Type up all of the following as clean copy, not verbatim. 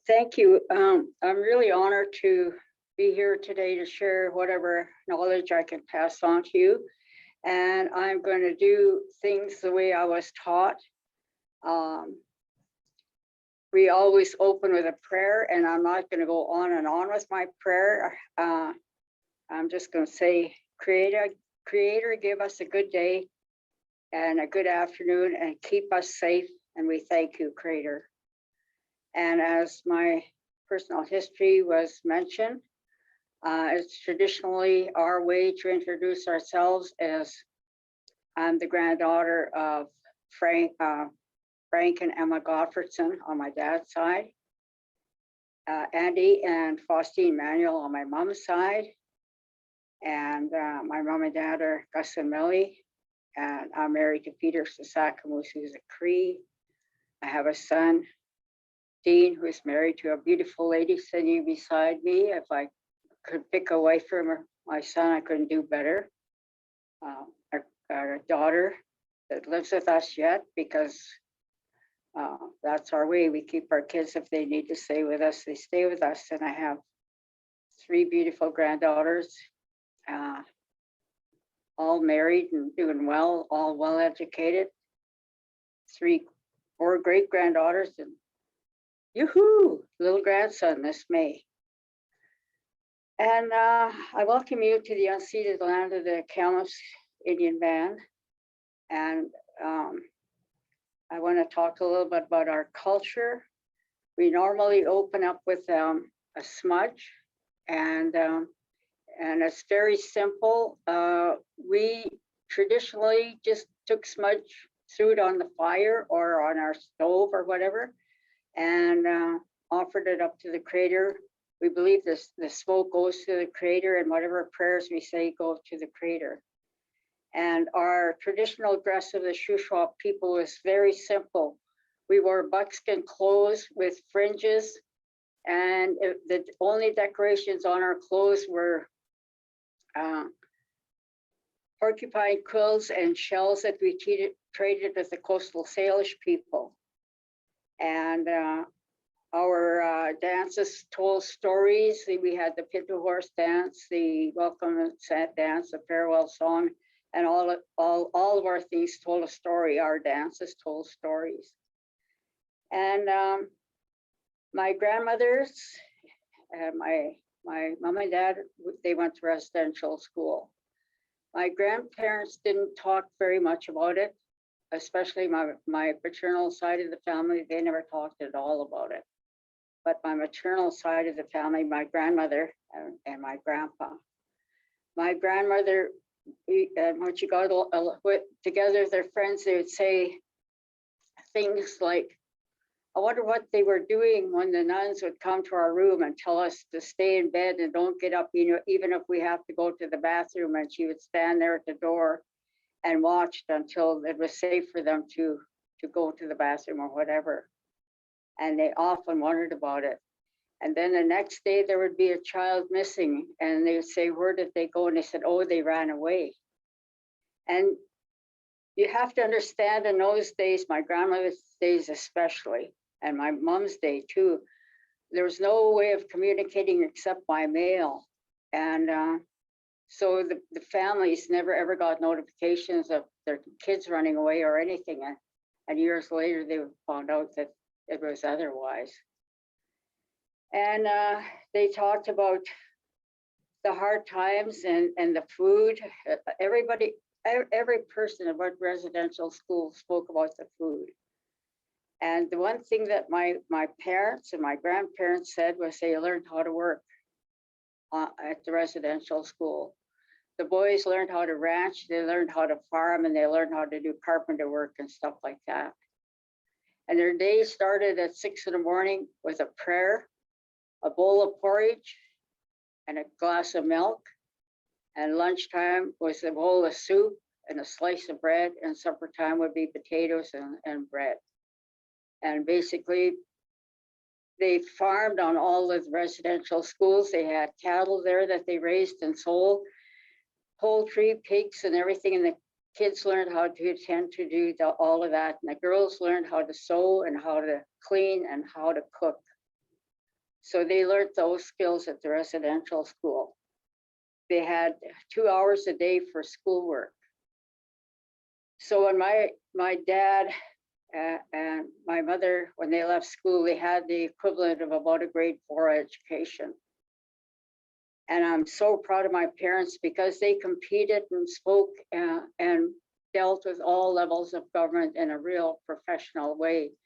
Thank you. I'm really honored to be here today to share whatever knowledge I can pass on to you. And I'm going to do things the way I was taught. Um, we always open with a prayer, and I'm not going to go on and on with my prayer. I'm just going to say, Creator, give us a good day and a good afternoon and keep us safe. And we thank you, Creator. And as my personal history was mentioned, it's traditionally our way to introduce ourselves as I'm the granddaughter of Frank and Emma Gottfredson on my dad's side, Andy and Faustine Manuel on my mom's side, and my mom and dad are Gus and Millie, and I'm married to Peter Sasakamus, who's a Cree. I have a son, Dean, who is married to a beautiful lady sitting beside me. If I could pick a wife for my son, I couldn't do better. Our daughter that lives with us yet, because that's our way. We keep our kids, if they need to stay with us, they stay with us. And I have 3 beautiful granddaughters, all married and doing well, all well educated. 4 great granddaughters, and yoo-hoo, little grandson this May. And I welcome you to the unceded land of the Kamloops Indian Band. And I want to talk a little bit about our culture. We normally open up with a smudge, and it's very simple. We traditionally just took smudge, threw it on the fire or on our stove or whatever, and offered it up to the Creator. We believe the smoke goes to the Creator, and whatever prayers we say go to the Creator. And our traditional dress of the Shuswap people was very simple. We wore buckskin clothes with fringes, and the only decorations on our clothes were porcupine quills and shells that we traded with the coastal Salish people. And our dances told stories. We had the Pinto Horse dance, the Welcome and Sad dance, the farewell song, and all of our things told a story. Our dances told stories. And my grandmothers and my mom and dad, they went to residential school. My grandparents didn't talk very much about it, especially my paternal side of the family. They never talked at all about it. But my maternal side of the family, my grandmother and my grandpa. My grandmother, when she got together with their friends, they would say things like, I wonder what they were doing when the nuns would come to our room and tell us to stay in bed and don't get up, even if we have to go to the bathroom. And she would stand there at the door and watched until it was safe for them to go to the bathroom or whatever. And they often wondered about it. And then the next day there would be a child missing, and they would say, where did they go? And they said, oh, they ran away. And you have to understand, in those days, my grandmother's days especially, and my mom's day too, there was no way of communicating except by mail. And so the families never ever got notifications of their kids running away or anything. And years later, they found out that it was otherwise. And they talked about the hard times and the food. Every person at residential school spoke about the food. And the one thing that my parents and my grandparents said was they learned how to work at the residential school. The boys learned how to ranch, they learned how to farm, and they learned how to do carpenter work and stuff like that. And their day started at 6 in the morning with a prayer, a bowl of porridge, and a glass of milk. And lunchtime was a bowl of soup and a slice of bread, and supper time would be potatoes and bread. And basically, they farmed on all of the residential schools. They had cattle there that they raised and sold, poultry, pigs, and everything. And the kids learned how to attend to do all of that. And the girls learned how to sew and how to clean and how to cook. So they learned those skills at the residential school. They had 2 hours a day for schoolwork. So when my dad and my mother, when they left school, they had the equivalent of about a grade 4 education. And I'm so proud of my parents because they competed and spoke and dealt with all levels of government in a real professional way.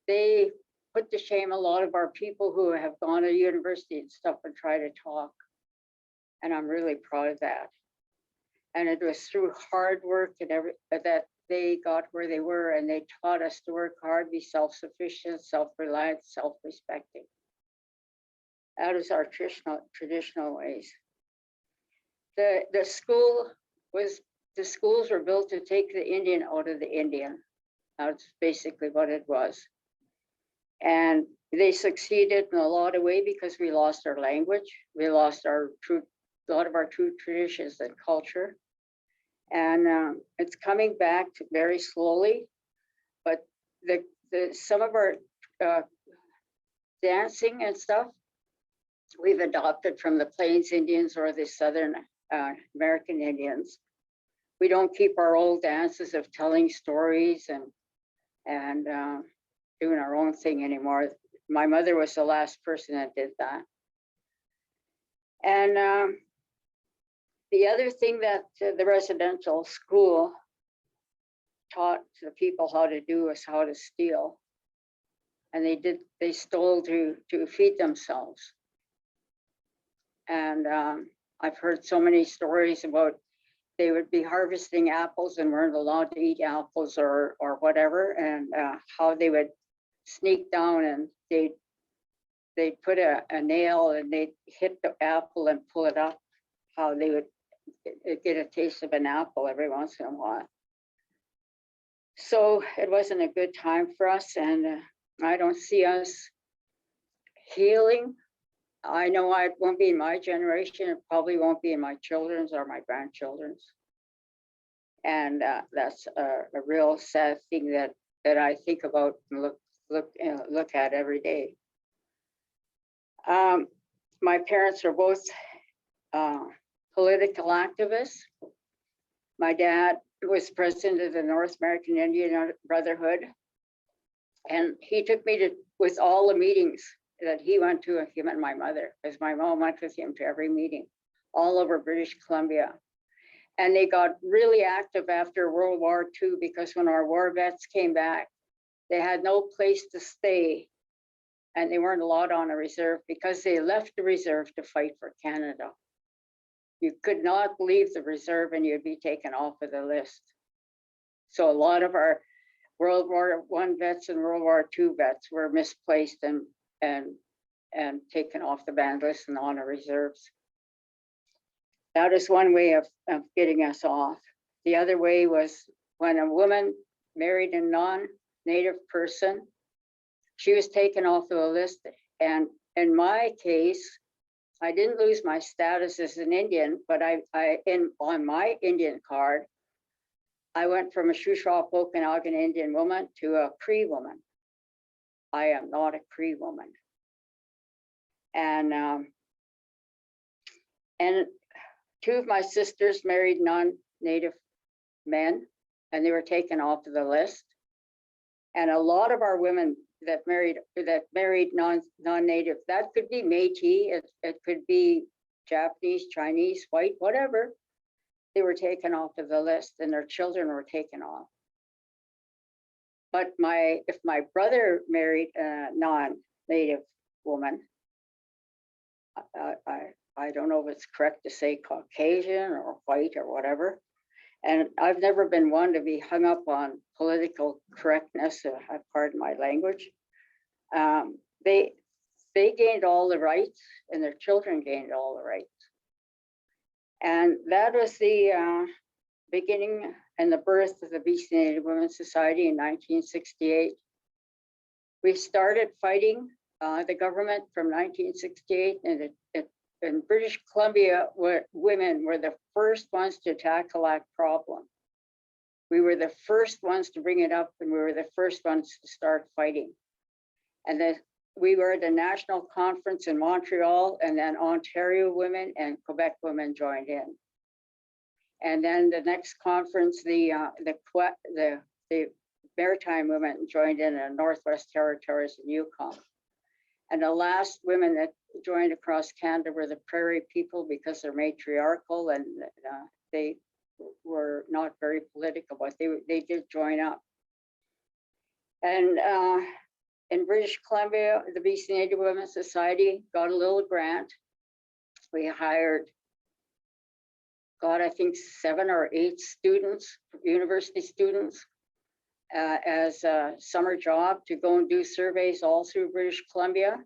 They put to shame a lot of our people who have gone to university and stuff and try to talk. And I'm really proud of that. And it was through hard work and that they got where they were, and they taught us to work hard, be self-sufficient, self-reliant, self-respecting. That is our traditional ways. The schools were built to take the Indian out of the Indian. That's basically what it was. And they succeeded in a lot of ways because we lost our language. We lost a lot of our true traditions and culture. And it's coming back very slowly, but some of our dancing and stuff, we've adopted from the Plains Indians or the Southern American Indians. We don't keep our old dances of telling stories and doing our own thing anymore. My mother was the last person that did that. And the other thing that the residential school taught the people how to do was how to steal. And they stole to feed themselves. And I've heard so many stories about they would be harvesting apples and weren't allowed to eat apples or whatever, and how they would sneak down and they'd put a nail and they'd hit the apple and pull it up, how they would get a taste of an apple every once in a while. So it wasn't a good time for us, and I don't see us healing. I know it won't be in my generation. It probably won't be in my children's or my grandchildren's. And that's a real sad thing that I think about and look at every day. My parents are both political activists. My dad was president of the North American Indian Brotherhood, and he took me with all the meetings that he went to, him and my mother, because my mom went with him to every meeting all over British Columbia. And they got really active after World War II, because when our war vets came back, they had no place to stay, and they weren't allowed on a reserve because they left the reserve to fight for Canada. You could not leave the reserve and you'd be taken off of the list. So a lot of our World War I vets and World War II vets were misplaced and taken off the banned list and on the reserves. That is one way of getting us off. The other way was when a woman married a non-Native person, she was taken off of the list. And in my case, I didn't lose my status as an Indian, but on my Indian card, I went from a Shuswap Okanagan Indian woman to a Cree woman. I am not a Cree woman. And two of my sisters married non-Native men, and they were taken off of the list. And a lot of our women that married non-Native, that could be Métis, it could be Japanese, Chinese, white, whatever, they were taken off of the list, and their children were taken off. But if my brother married a non-Native woman, I don't know if it's correct to say Caucasian or white or whatever. And I've never been one to be hung up on political correctness, pardon my language. They gained all the rights, and their children gained all the rights. And that was the beginning and the birth of the BC Native Women's Society in 1968. We started fighting the government from 1968, and in British Columbia, women were the first ones to tackle that problem. We were the first ones to bring it up, and we were the first ones to start fighting. And we were at a national conference in Montreal, and then Ontario women and Quebec women joined in. And then the next conference, the Maritime women joined in Northwest Territories and Yukon. And the last women that joined across Canada were the Prairie people, because they're matriarchal and they were not very political, but they did join up. And in British Columbia, the BC Native Women's Society got a little grant. We hired, God, I think 7 or 8 students, university students, as a summer job to go and do surveys all through British Columbia.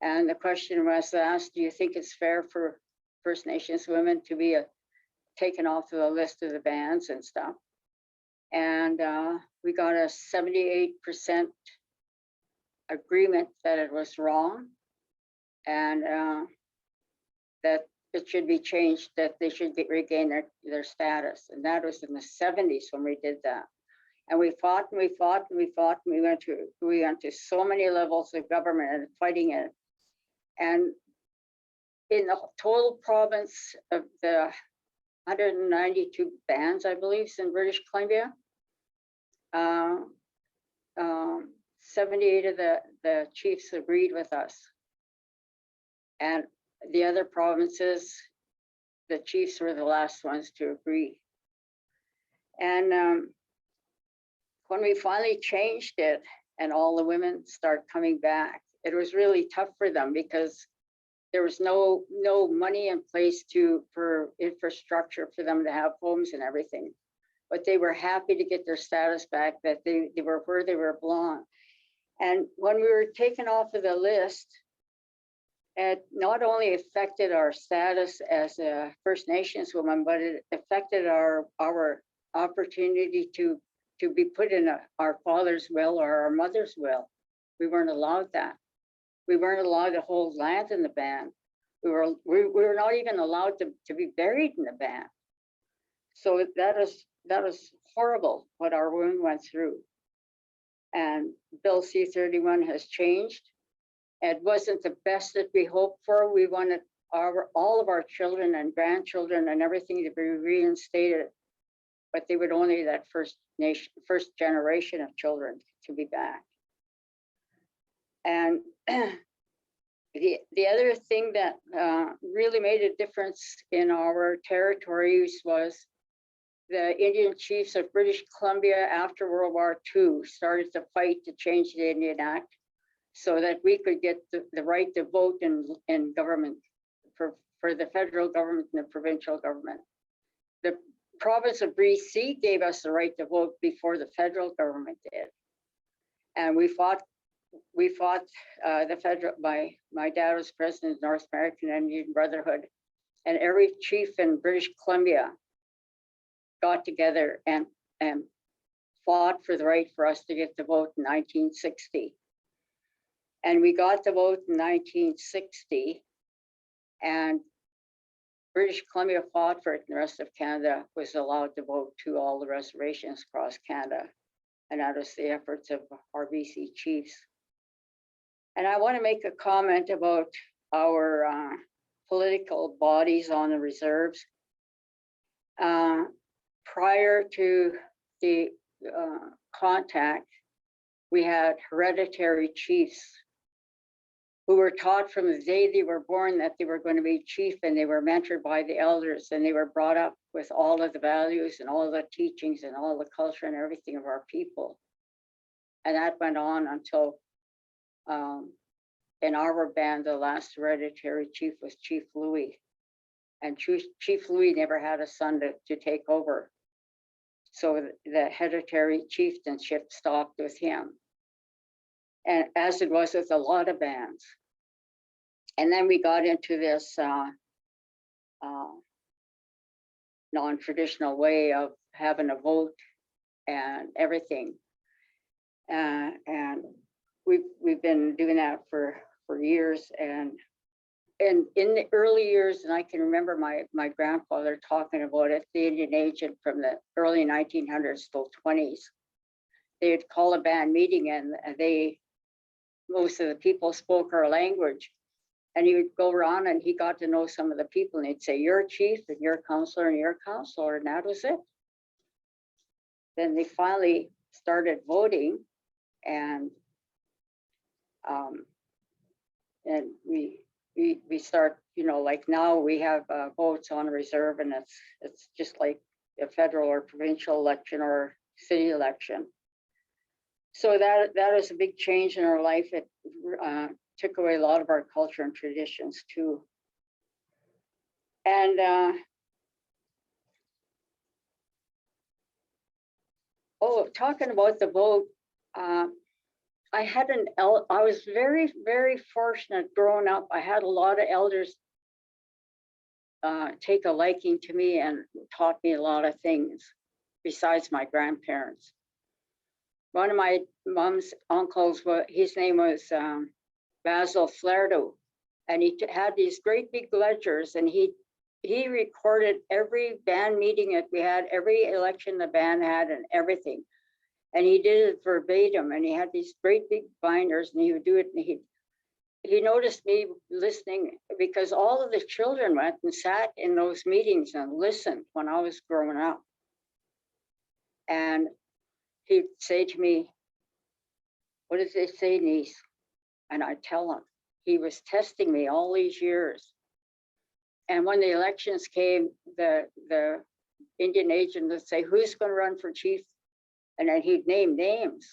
And the question was asked, do you think it's fair for First Nations women to be taken off the list of the bans and stuff? And we got a 78% agreement that it was wrong, and that it should be changed, that they should regain their status. And that was in the 70s when we did that. And we fought and we fought and we fought, and we went to so many levels of government and fighting it. And in the total province of the 192 bands, I believe, in British Columbia, 78 of the chiefs agreed with us. And the other provinces, the chiefs were the last ones to agree. And when we finally changed it and all the women start coming back, it was really tough for them, because there was no money in place for infrastructure for them to have homes and everything. But they were happy to get their status back, that they were where they were belong. And when we were taken off of the list, it not only affected our status as a First Nations woman, but it affected our opportunity to be put in our father's will or our mother's will. We weren't allowed that. We weren't allowed to hold land in the band. We were not even allowed to be buried in the band. So that was horrible what our women went through. And Bill C-31 has changed. It wasn't the best that we hoped for. We wanted all of our children and grandchildren and everything to be reinstated, but they would only let first generation of children to be back. And the other thing that really made a difference in our territories was the Indian chiefs of British Columbia after World War II started to fight to change the Indian Act so that we could get the right to vote in government for the federal government and the provincial government. The province of BC gave us the right to vote before the federal government did. And we fought the federal, my dad was president of North American Indian Brotherhood, and every chief in British Columbia got together and fought for the right for us to get the vote in 1960. And we got the vote in 1960, and British Columbia fought for it, and the rest of Canada was allowed to vote to all the reservations across Canada. And that was the efforts of our BC chiefs. And I want to make a comment about our political bodies on the reserves. Prior to the contact, we had hereditary chiefs who were taught from the day they were born that they were going to be chief, and they were mentored by the elders, and they were brought up with all of the values and all the teachings and all the culture and everything of our people. And that went on until in our band, the last hereditary chief was Chief Louis. And Chief Louis never had a son to take over. So the hereditary chieftainship stopped with him. And as it was with a lot of bands. And then we got into this non-traditional way of having a vote and everything. And we've been doing that for years. And in the early years, and I can remember my grandfather talking about it, the Indian agent from the early 1900s till 20s, they'd call a band meeting, and they most of the people spoke our language. And he would go around and he got to know some of the people, and he'd say, you're chief and you're counselor and you're counselor, and that was it. Then they finally started voting, and we start, you know, like now we have votes on reserve, and it's just like a federal or provincial election or city election. So that was a big change in our life. It took away a lot of our culture and traditions too. And talking about the vote, I was very, very fortunate growing up. I had a lot of elders take a liking to me and taught me a lot of things besides my grandparents. One of my mom's uncles, his name was Basil Flardo, and he had these great big ledgers, and he recorded every band meeting that we had, every election the band had, and everything. And he did it verbatim, and he had these great big binders, and he would do it, and he noticed me listening, because all of the children went and sat in those meetings and listened when I was growing up. And he'd say to me, what did they say, niece? And I'd tell him. He was testing me all these years. And when the elections came, the Indian agent would say, who's going to run for chief? And then he'd name names,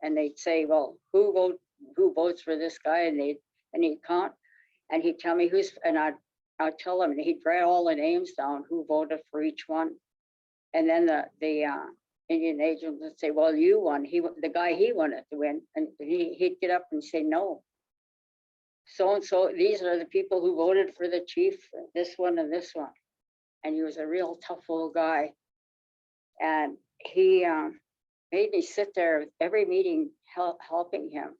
and they'd say, well, who votes for this guy? And he'd count, and he'd tell me and I'd tell him, and he'd write all the names down, who voted for each one. And then the Indian agent would say, well, you won. The guy he wanted to win, and he'd get up and say no. So and so, these are the people who voted for the chief, this one and this one. And he was a real tough old guy, and he made me sit there every meeting helping him.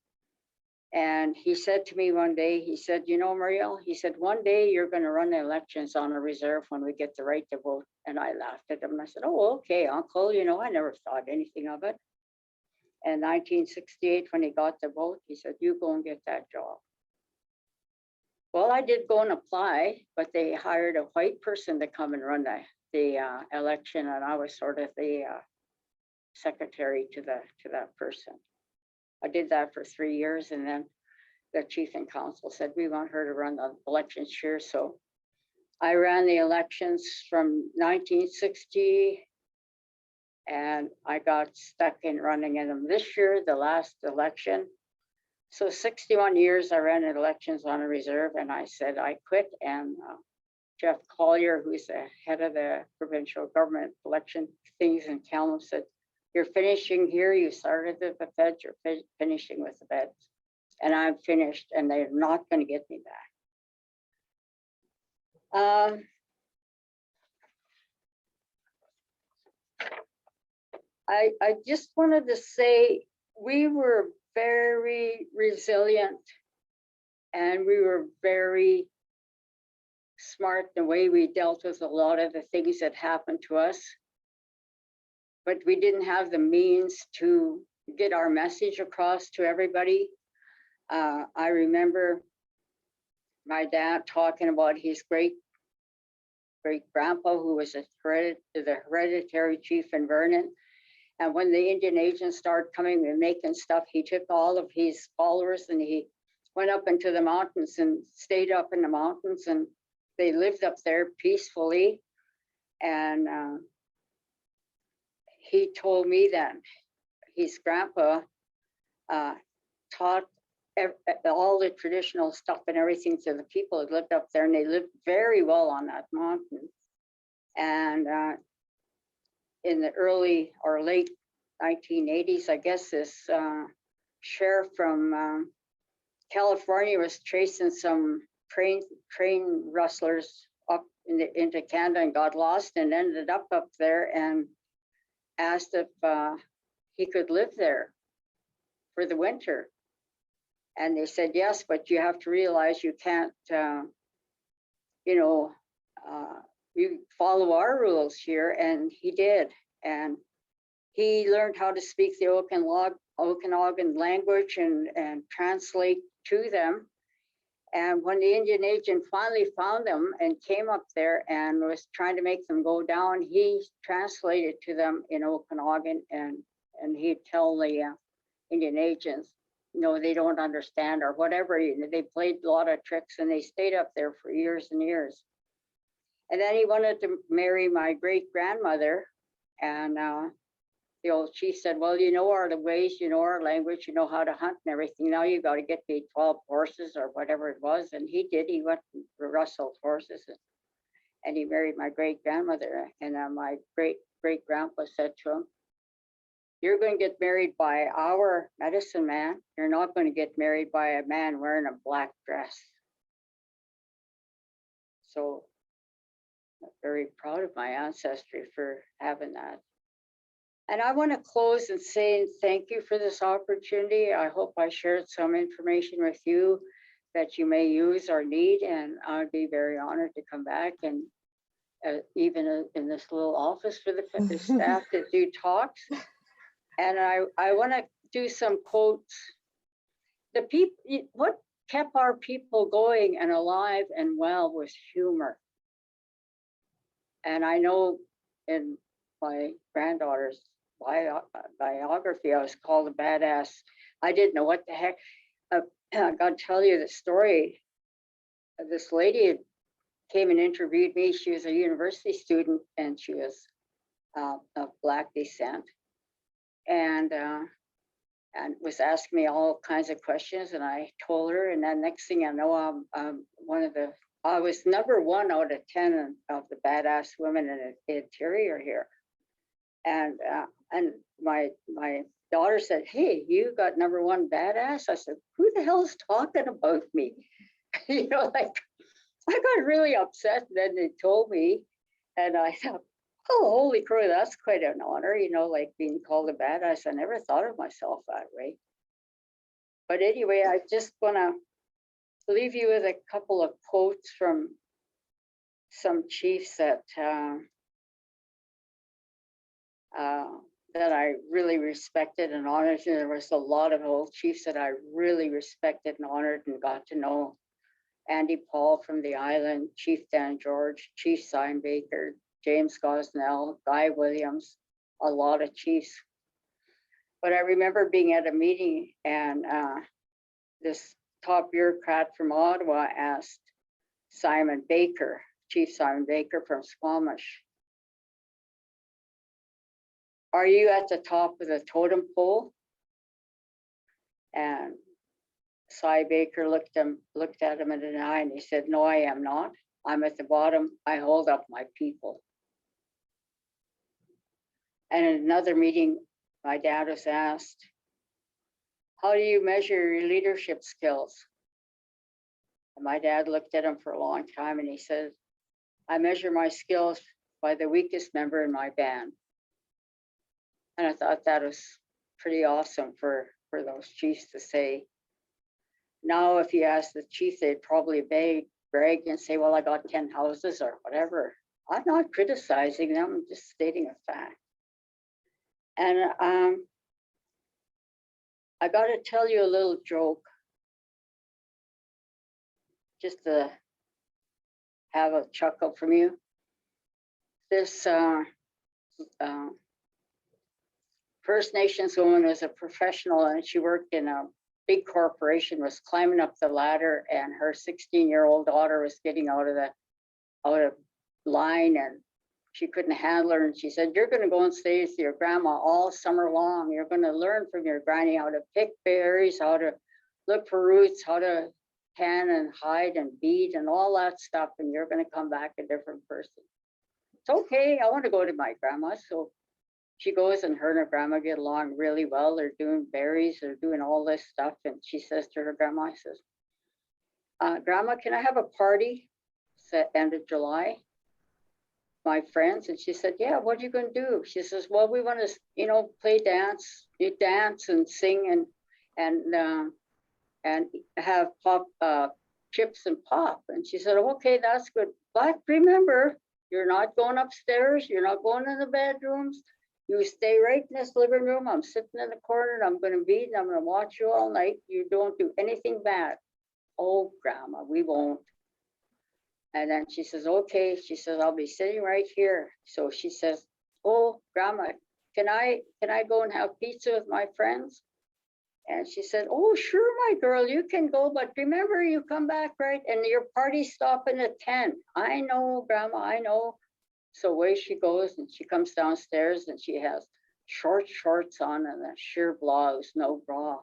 And he said to me one day, he said, you know, Muriel, he said, one day you're going to run the elections on a reserve when we get the right to vote. And I laughed at him, and I said, oh, okay, uncle, you know, I never thought anything of it. And 1968, when he got the vote, he said, you go and get that job. Well, I did go and apply, but they hired a white person to come and run the election, and I was sort of the secretary to that person. I did that for 3 years, and then the chief and council said, we want her to run the elections here. So I ran the elections from 1960, and I got stuck in running in them this year, the last election. So 61 years I ran elections on a reserve, and I said I quit. And Jeff Collier, who's the head of the provincial government election things in Kellam, said, you're finishing here, you started at the feds, you're finishing with the feds. And I'm finished, and they're not going to get me back. I just wanted to say we were very resilient, and we were very smart in the way we dealt with a lot of the things that happened to us. But we didn't have the means to get our message across to everybody. I remember my dad talking about his great grandpa, who was the hereditary chief in Vernon. And when the Indian agents started coming and making stuff, he took all of his followers and he went up into the mountains and stayed up in the mountains, and they lived up there peacefully. And he told me that his grandpa taught all the traditional stuff and everything to the people that lived up there, and they lived very well on that mountain. And in the early or late 1980s, I guess this sheriff from California was chasing some train rustlers up into Canada and got lost and ended up there, and asked if he could live there for the winter. And they said, yes, but you have to realize you can't, you follow our rules here. And he did. And he learned how to speak the Okanagan language and translate to them. And when the Indian agent finally found them and came up there and was trying to make them go down, he translated to them in Okanagan, and he'd tell the Indian agents, they don't understand or whatever. They played a lot of tricks and they stayed up there for years and years. And then he wanted to marry my great grandmother, and the old chief said, well, you know our ways, you know our language, you know how to hunt and everything. Now you got to get me 12 horses or whatever it was. And he did. He went and rustled horses, and he married my great grandmother. And my great grandpa said to him, you're going to get married by our medicine man. You're not going to get married by a man wearing a black dress. So I'm very proud of my ancestry for having that. And I want to close and say thank you for this opportunity. I hope I shared some information with you that you may use or need, and I'd be very honored to come back and even in this little office for the staff to do talks. And I want to do some quotes. What kept our people going and alive and well was humor. And I know in my granddaughter's biography, I was called a badass. I didn't know what the heck. I got to tell you the story. This lady came and interviewed me. She was a university student, and she was of Black descent, and was asking me all kinds of questions. And I told her, and then next thing I know, I was number 1 out of 10 of the badass women in the interior here. And my daughter said, hey, you got number 1 badass? I said, who the hell is talking about me? Like, I got really upset. And then they told me, and I thought, oh, holy crow, that's quite an honor, like being called a badass. I never thought of myself that way. But anyway, I just want to leave you with a couple of quotes from some chiefs that I really respected and honored. And there was a lot of old chiefs that I really respected and honored and got to know. Andy Paul from the island, Chief Dan George, Chief Simon Baker, James Gosnell, Guy Williams, a lot of chiefs. But I remember being at a meeting, and this top bureaucrat from Ottawa asked Simon Baker, Chief Simon Baker from Squamish, are you at the top of the totem pole? And Cy Baker looked at him in the eye, and he said, no, I am not. I'm at the bottom. I hold up my people. And in another meeting, my dad was asked, how do you measure your leadership skills? And my dad looked at him for a long time, and he said, I measure my skills by the weakest member in my band. And I thought that was pretty awesome for those chiefs to say. Now, if you ask the chief, they'd probably brag and say, well, I got 10 houses or whatever. I'm not criticizing them, I'm just stating a fact. And I got to tell you a little joke, just to have a chuckle from you. This First Nations woman was a professional, and she worked in a big corporation, was climbing up the ladder, and her 16-year-old daughter was getting out of line, and she couldn't handle her. And she said, you're going to go and stay with your grandma all summer long. You're going to learn from your granny how to pick berries, how to look for roots, how to tan and hide and bead and all that stuff. And you're going to come back a different person. It's okay. I want to go to my grandma. So she goes, and her and her grandma get along really well. They're doing berries, they're doing all this stuff. And she says to her grandma, says, Grandma, can I have a party? It's the end of July. My friends. And she said, yeah, what are you going to do? She says, well, we want to, play dance, you dance and sing and have pop, chips and pop. And she said, okay, that's good. But remember, you're not going upstairs. You're not going in the bedrooms. You stay right in this living room. I'm sitting in the corner and I'm going to read and I'm going to watch you all night. You don't do anything bad. Oh, Grandma, we won't. And then she says, okay. She says, I'll be sitting right here. So she says, oh, Grandma, can I go and have pizza with my friends? And she said, oh, sure, my girl, you can go. But remember, you come back, right? And your party's stopping at 10. I know, Grandma, I know. So away she goes and she comes downstairs and she has short shorts on and a sheer blouse, no bra.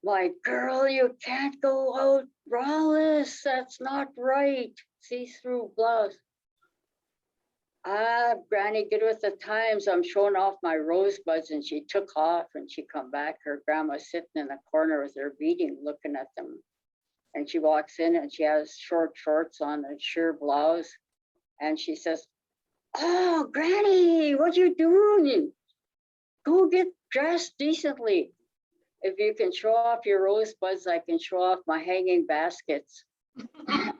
My girl, you can't go out braless. That's not right. See-through blouse. Ah, Granny, get with the times. I'm showing off my rosebuds. And she took off and she come back. Her grandma's sitting in the corner with her beading, looking at them. And she walks in and she has short shorts on and sheer blouse. And she says, oh, Granny, what you doing? Go get dressed decently. If you can show off your rosebuds, I can show off my hanging baskets. Have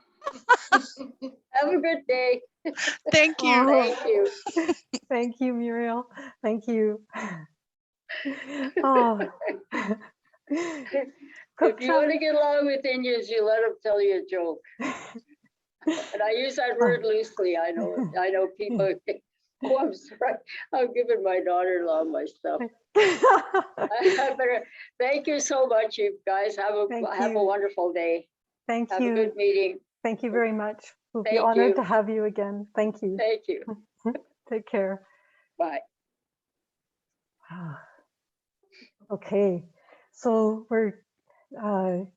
a good day. Thank you. Thank you. Thank you, Muriel. Thank you. Oh. If you want to get along with Indians, you let them tell you a joke. And I use that word loosely. I know people think, oh, I'm sorry. I'm giving my daughter-in-law my stuff. Thank you so much, you guys. Have a wonderful day. Thank you. Have a good meeting. Thank you very much. We'll be Thank honored you. to have you again. Thank you. Thank you. Take care. Bye. Okay, so we're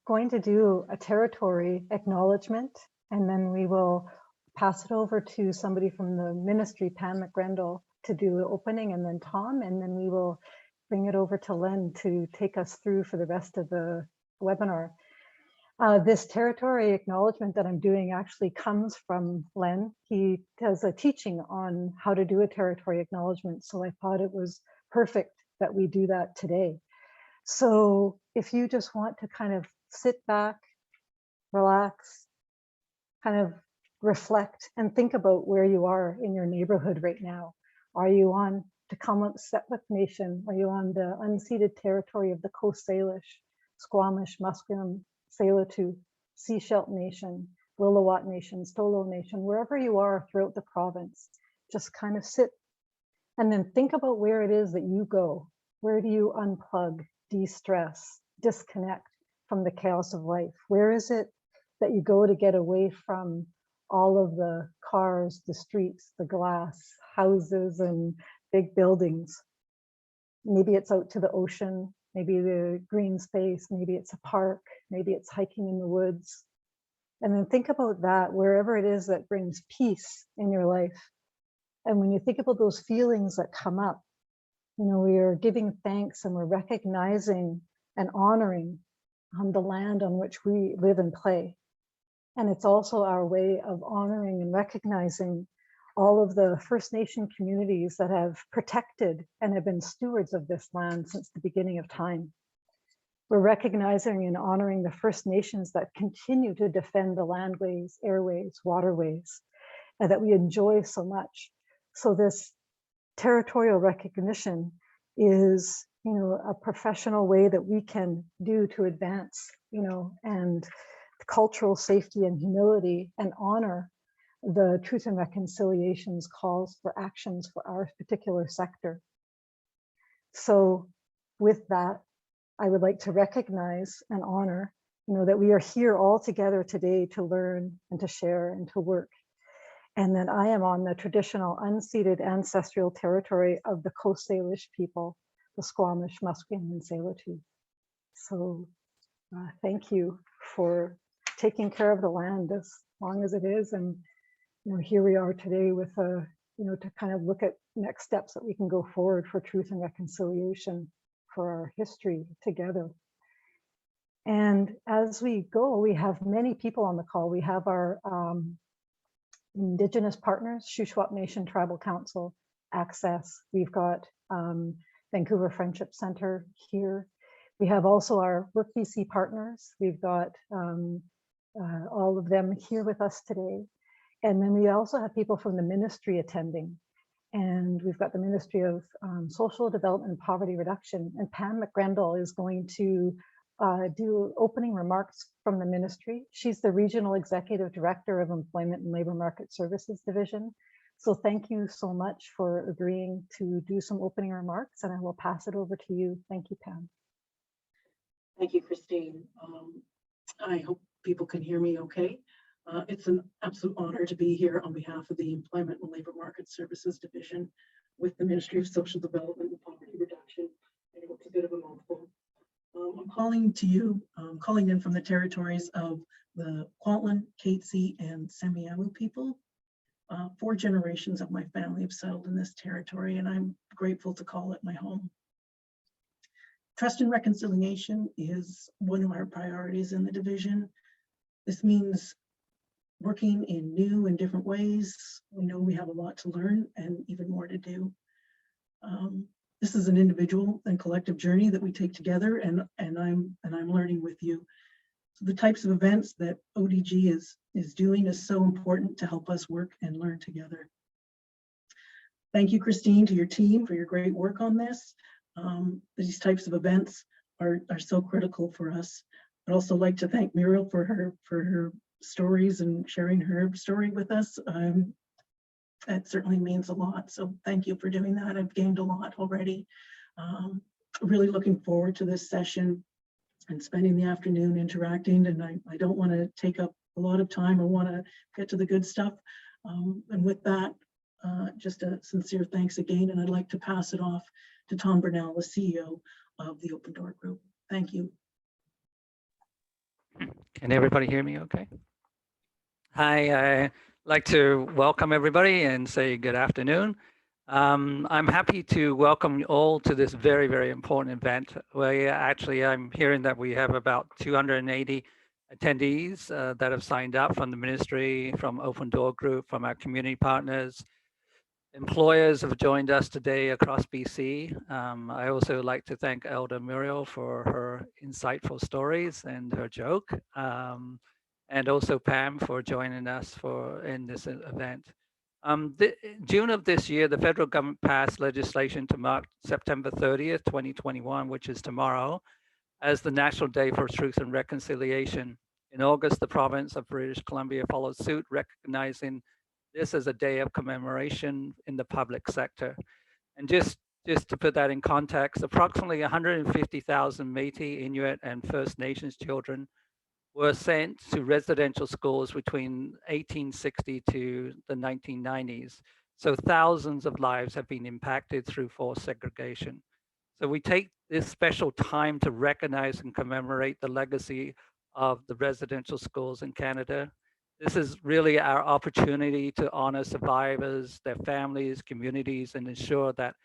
going to do a territory acknowledgement, and then we will pass it over to somebody from the ministry, Pam McGrendel, to do the opening, and then Tom, and then we will bring it over to Len to take us through for the rest of the webinar. This territory acknowledgement that I'm doing actually comes from Len. He does a teaching on how to do a territory acknowledgement, so I thought it was perfect that we do that today. So if you just want to kind of sit back, relax, kind of reflect and think about where you are in your neighborhood right now. Are you on Tecumseh Nation? Are you on the unceded territory of the Coast Salish, Squamish, Musqueam, Tsleil-Waututh, Sea-Shelt Nation, Willowatt Nation, Stolo Nation, wherever you are throughout the province, just kind of sit and then think about where it is that you go. Where do you unplug, de-stress, disconnect from the chaos of life? Where is it that you go to get away from all of the cars, the streets, the glass, houses, and big buildings? Maybe it's out to the ocean, maybe the green space, maybe it's a park, maybe it's hiking in the woods. And then think about that, wherever it is that brings peace in your life. And when you think about those feelings that come up, you know, we are giving thanks and we're recognizing and honoring the land on which we live and play. And it's also our way of honoring and recognizing all of the First Nation communities that have protected and have been stewards of this land since the beginning of time. We're recognizing and honoring the First Nations that continue to defend the landways, airways, waterways, and that we enjoy so much. So this territorial recognition is, you know, a professional way that we can do to advance, you know, and cultural safety and humility and honor the Truth and Reconciliation's calls for actions for our particular sector. So with that, I would like to recognize and honor, you know, that we are here all together today to learn and to share and to work. And that I am on the traditional unceded ancestral territory of the Coast Salish people, the Squamish, Musqueam, and Tsleil-Waututh. So thank you for taking care of the land as long as it is. And you know, here we are today with you know, to kind of look at next steps that we can go forward for truth and reconciliation for our history together. And as we go, we have many people on the call. We have our Indigenous partners, Shuswap Nation Tribal Council, Access. We've got Vancouver Friendship Center here. We have also our Work BC partners. We've got all of them here with us today. And then we also have people from the ministry attending. and we've got the Ministry of Social Development and Poverty Reduction. And Pam McGrendel is going to do opening remarks from the ministry. She's the Regional Executive Director of Employment and Labor Market Services Division. So thank you so much for agreeing to do some opening remarks, and I will pass it over to you. Thank you, Pam. Thank you, Christine. I hope people can hear me okay. It's an absolute honor to be here on behalf of the Employment and Labor Market Services Division with the Ministry of Social Development and Poverty Reduction. I know it's a bit of a mouthful. I'm calling to you, calling in from the territories of the Kwantlen, Katzie, and Semiahmoo people. 4 generations of my family have settled in this territory, and I'm grateful to call it my home. Trust and reconciliation is one of our priorities in the division. This means working in new and different ways. We know we have a lot to learn and even more to do. This is an individual and collective journey that we take together, and I'm learning with you. So the types of events that ODG is doing is so important to help us work and learn together. Thank you, Christine, to your team for your great work on this. These types of events are so critical for us. I'd also like to thank Muriel for her stories and sharing her story with us. That certainly means a lot. So thank you for doing that. I've gained a lot already. Really looking forward to this session and spending the afternoon interacting. And I don't want to take up a lot of time. I want to get to the good stuff. And with that, just a sincere thanks again. And I'd like to pass it off to Tom Burnell, the CEO of the Open Door Group. Thank you. Can everybody hear me okay? Hi, I'd like to welcome everybody and say good afternoon. I'm happy to welcome you all to this very, very important event. I'm hearing that we have about 280 attendees that have signed up from the ministry, from Open Door Group, from our community partners. Employers have joined us today across BC. I also like to thank Elder Muriel for her insightful stories and her joke, and also Pam for joining us in this event. June of this year, the federal government passed legislation to mark September 30th, 2021, which is tomorrow, as the National Day for Truth and Reconciliation. In August, the province of British Columbia followed suit, recognizing this as a day of commemoration in the public sector. And just to put that in context, approximately 150,000 Métis, Inuit, and First Nations children were sent to residential schools between 1860 to the 1990s. So thousands of lives have been impacted through forced segregation. So we take this special time to recognize and commemorate the legacy of the residential schools in Canada. This is really our opportunity to honor survivors, their families, communities, and ensure that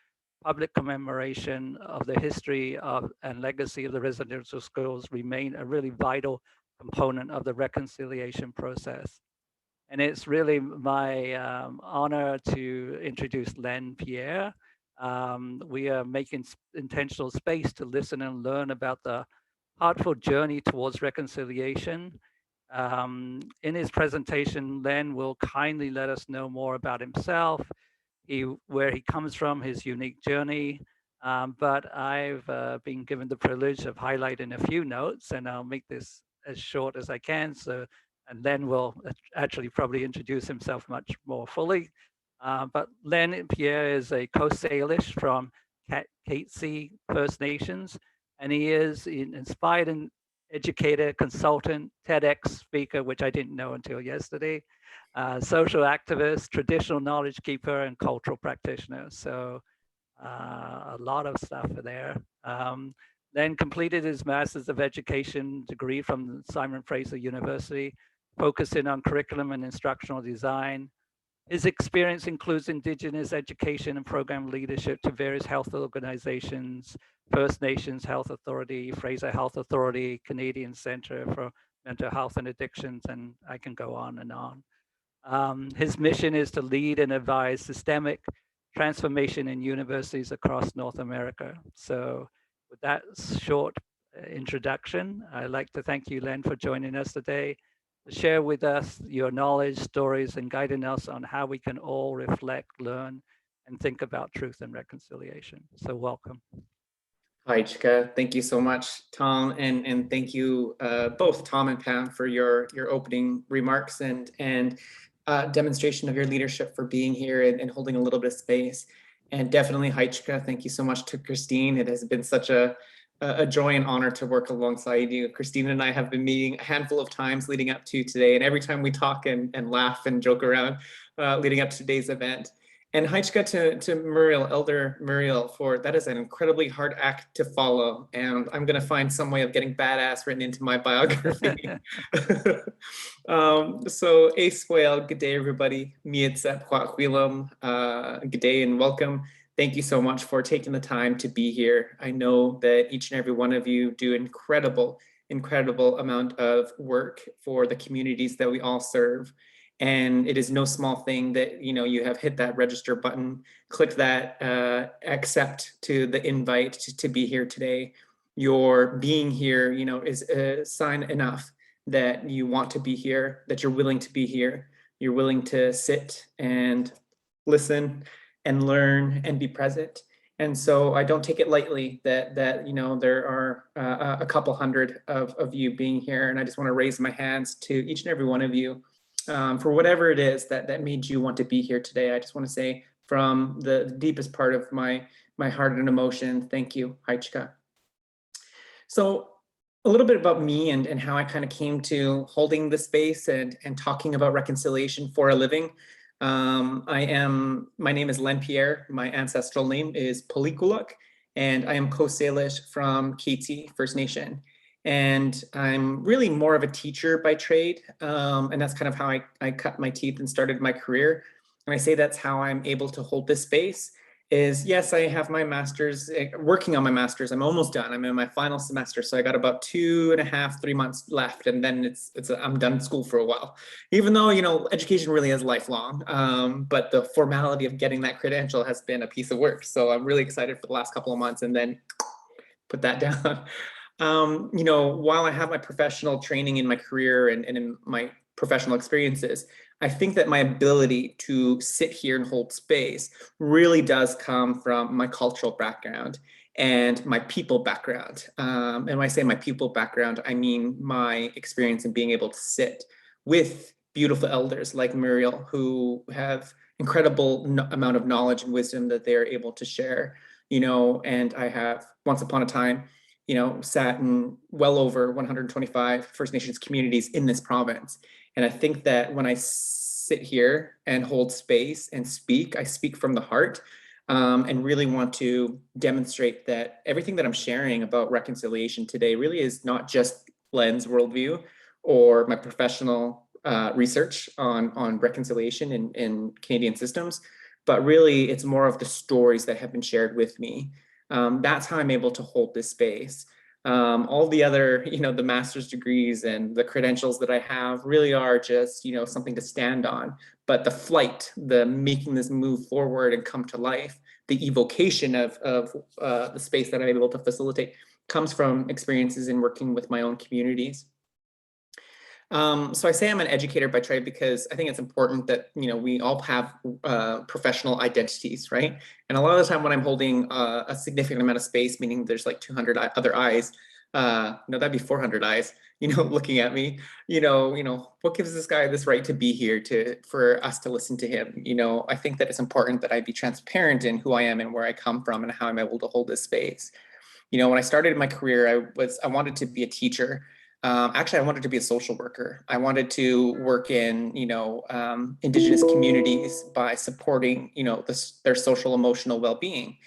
public commemoration of the history and legacy of the residential schools remain a really vital component of the reconciliation process. And it's really my honor to introduce Len Pierre. We are making intentional space to listen and learn about the heartful journey towards reconciliation. In his presentation, Len will kindly let us know more about himself, where he comes from, his unique journey. But I've been given the privilege of highlighting a few notes, and I'll make this as short as I can. And Len will actually probably introduce himself much more fully. But Len Pierre is a Coast Salish from Katzie First Nations, and he is an inspired and educator, consultant, TEDx speaker, which I didn't know until yesterday, social activist, traditional knowledge keeper, and cultural practitioner. So a lot of stuff there. Then completed his Master's of Education degree from Simon Fraser University, focusing on curriculum and instructional design. His experience includes Indigenous education and program leadership to various health organizations, First Nations Health Authority, Fraser Health Authority, Canadian Center for Mental Health and Addictions, and I can go on and on. His mission is to lead and advise systemic transformation in universities across North America. So with that short introduction, I'd like to thank you, Len, for joining us today, to share with us your knowledge, stories, and guiding us on how we can all reflect, learn, and think about truth and reconciliation. So welcome. Hi, Chika. Thank you so much, Tom, and thank you both, Tom and Pam, for your opening remarks and demonstration of your leadership for being here and holding a little bit of space. And definitely, hi, Chika. Thank you so much to Christine. It has been such a joy and honor to work alongside you. Christine and I have been meeting a handful of times leading up to today, and every time we talk and laugh and joke around leading up to today's event. And Haichka to Muriel, Elder Muriel, for that is an incredibly hard act to follow. And I'm going to find some way of getting badass written into my biography. So Ace Whale, good day, everybody. Mietsep Huahuilam, good day and welcome. Thank you so much for taking the time to be here. I know that each and every one of you do incredible amount of work for the communities that we all serve. And it is no small thing that, you know, you have hit that register button, click that accept to the invite to be here today. Your being here, you know, is a sign enough that you want to be here, that you're willing to be here. You're willing to sit and listen and learn and be present. And so I don't take it lightly that you know, there are a couple hundred of you being here. And I just want to raise my hands to each and every one of you. For whatever it is that made you want to be here today. I just want to say from the deepest part of my heart and emotion, thank you, Haichka. So a little bit about me and how I kind of came to holding this space and talking about reconciliation for a living. My name is Len Pierre. My ancestral name is Palikuluk, and I am Coast Salish from Keitsi First Nation. And I'm really more of a teacher by trade. And that's kind of how I cut my teeth and started my career. And I say that's how I'm able to hold this space is, yes, I have my master's, working on my master's. I'm almost done. I'm in my final semester. So I got about 2.5, 3 months left. And then I'm done school for a while, even though, you know, education really is lifelong. But the formality of getting that credential has been a piece of work. So I'm really excited for the last couple of months and then put that down. You know, while I have my professional training in my career and in my professional experiences, I think that my ability to sit here and hold space really does come from my cultural background and my people background. And when I say my people background, I mean my experience in being able to sit with beautiful elders like Muriel, who have incredible amount of knowledge and wisdom that they are able to share, you know. And I have once upon a time, you know, sat in well over 125 First Nations communities in this province. And I think that when I sit here and hold space and speak, I speak from the heart, and really want to demonstrate that everything that I'm sharing about reconciliation today really is not just Len's worldview or my professional research on reconciliation in Canadian systems, but really it's more of the stories that have been shared with me. That's how I'm able to hold this space. All the other, you know, the master's degrees and the credentials that I have really are just, you know, something to stand on. But the flight, the making this move forward and come to life, the evocation of the space that I'm able to facilitate comes from experiences in working with my own communities. So I say I'm an educator by trade because I think it's important that, you know, we all have professional identities, right? And a lot of the time when I'm holding a significant amount of space, meaning there's like 200 other eyes, no, that'd be 400 eyes, you know, looking at me, you know, what gives this guy this right to be here for us to listen to him? You know, I think that it's important that I be transparent in who I am and where I come from and how I'm able to hold this space. You know, when I started my career, I wanted to be a teacher. Actually, I wanted to be a social worker. I wanted to work in, you know, Indigenous communities by supporting, you know, their social emotional well-being.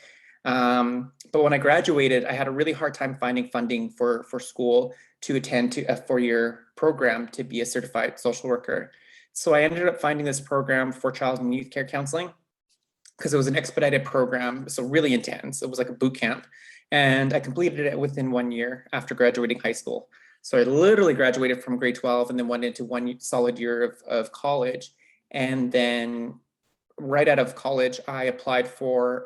But when I graduated, I had a really hard time finding funding for school to attend to a 4-year program to be a certified social worker. So I ended up finding this program for child and youth care counseling because it was an expedited program, so really intense. It was like a boot camp, and I completed it within 1 year after graduating high school. So I literally graduated from grade 12 and then went into 1 solid year of college. And then right out of college, I applied for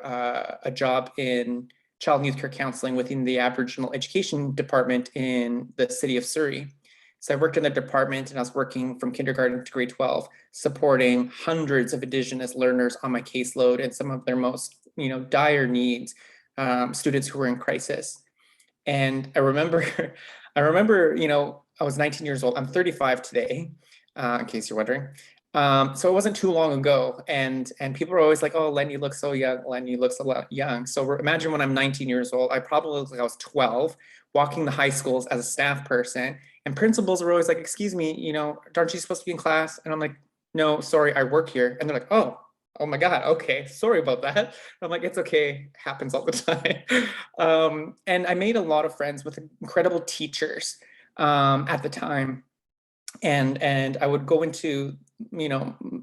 a job in child and youth care counseling within the Aboriginal Education Department in the city of Surrey. So I worked in the department, and I was working from kindergarten to grade 12, supporting hundreds of Indigenous learners on my caseload and some of their most, dire needs, students who were in crisis. And I remember, I was 19 years old. I'm 35 today, in case you're wondering. So it wasn't too long ago, and people were always like, "Oh, Len, you look so young. Len, you look so young." So imagine when I'm 19 years old, I probably look like I was 12, walking the high schools as a staff person, and principals were always like, "Excuse me, aren't you supposed to be in class?" And I'm like, "No, sorry, I work here." And they're like, "Oh my God, okay, sorry about that." I'm like, "It's okay, happens all the time." And I made a lot of friends with incredible teachers at the time. And I would go into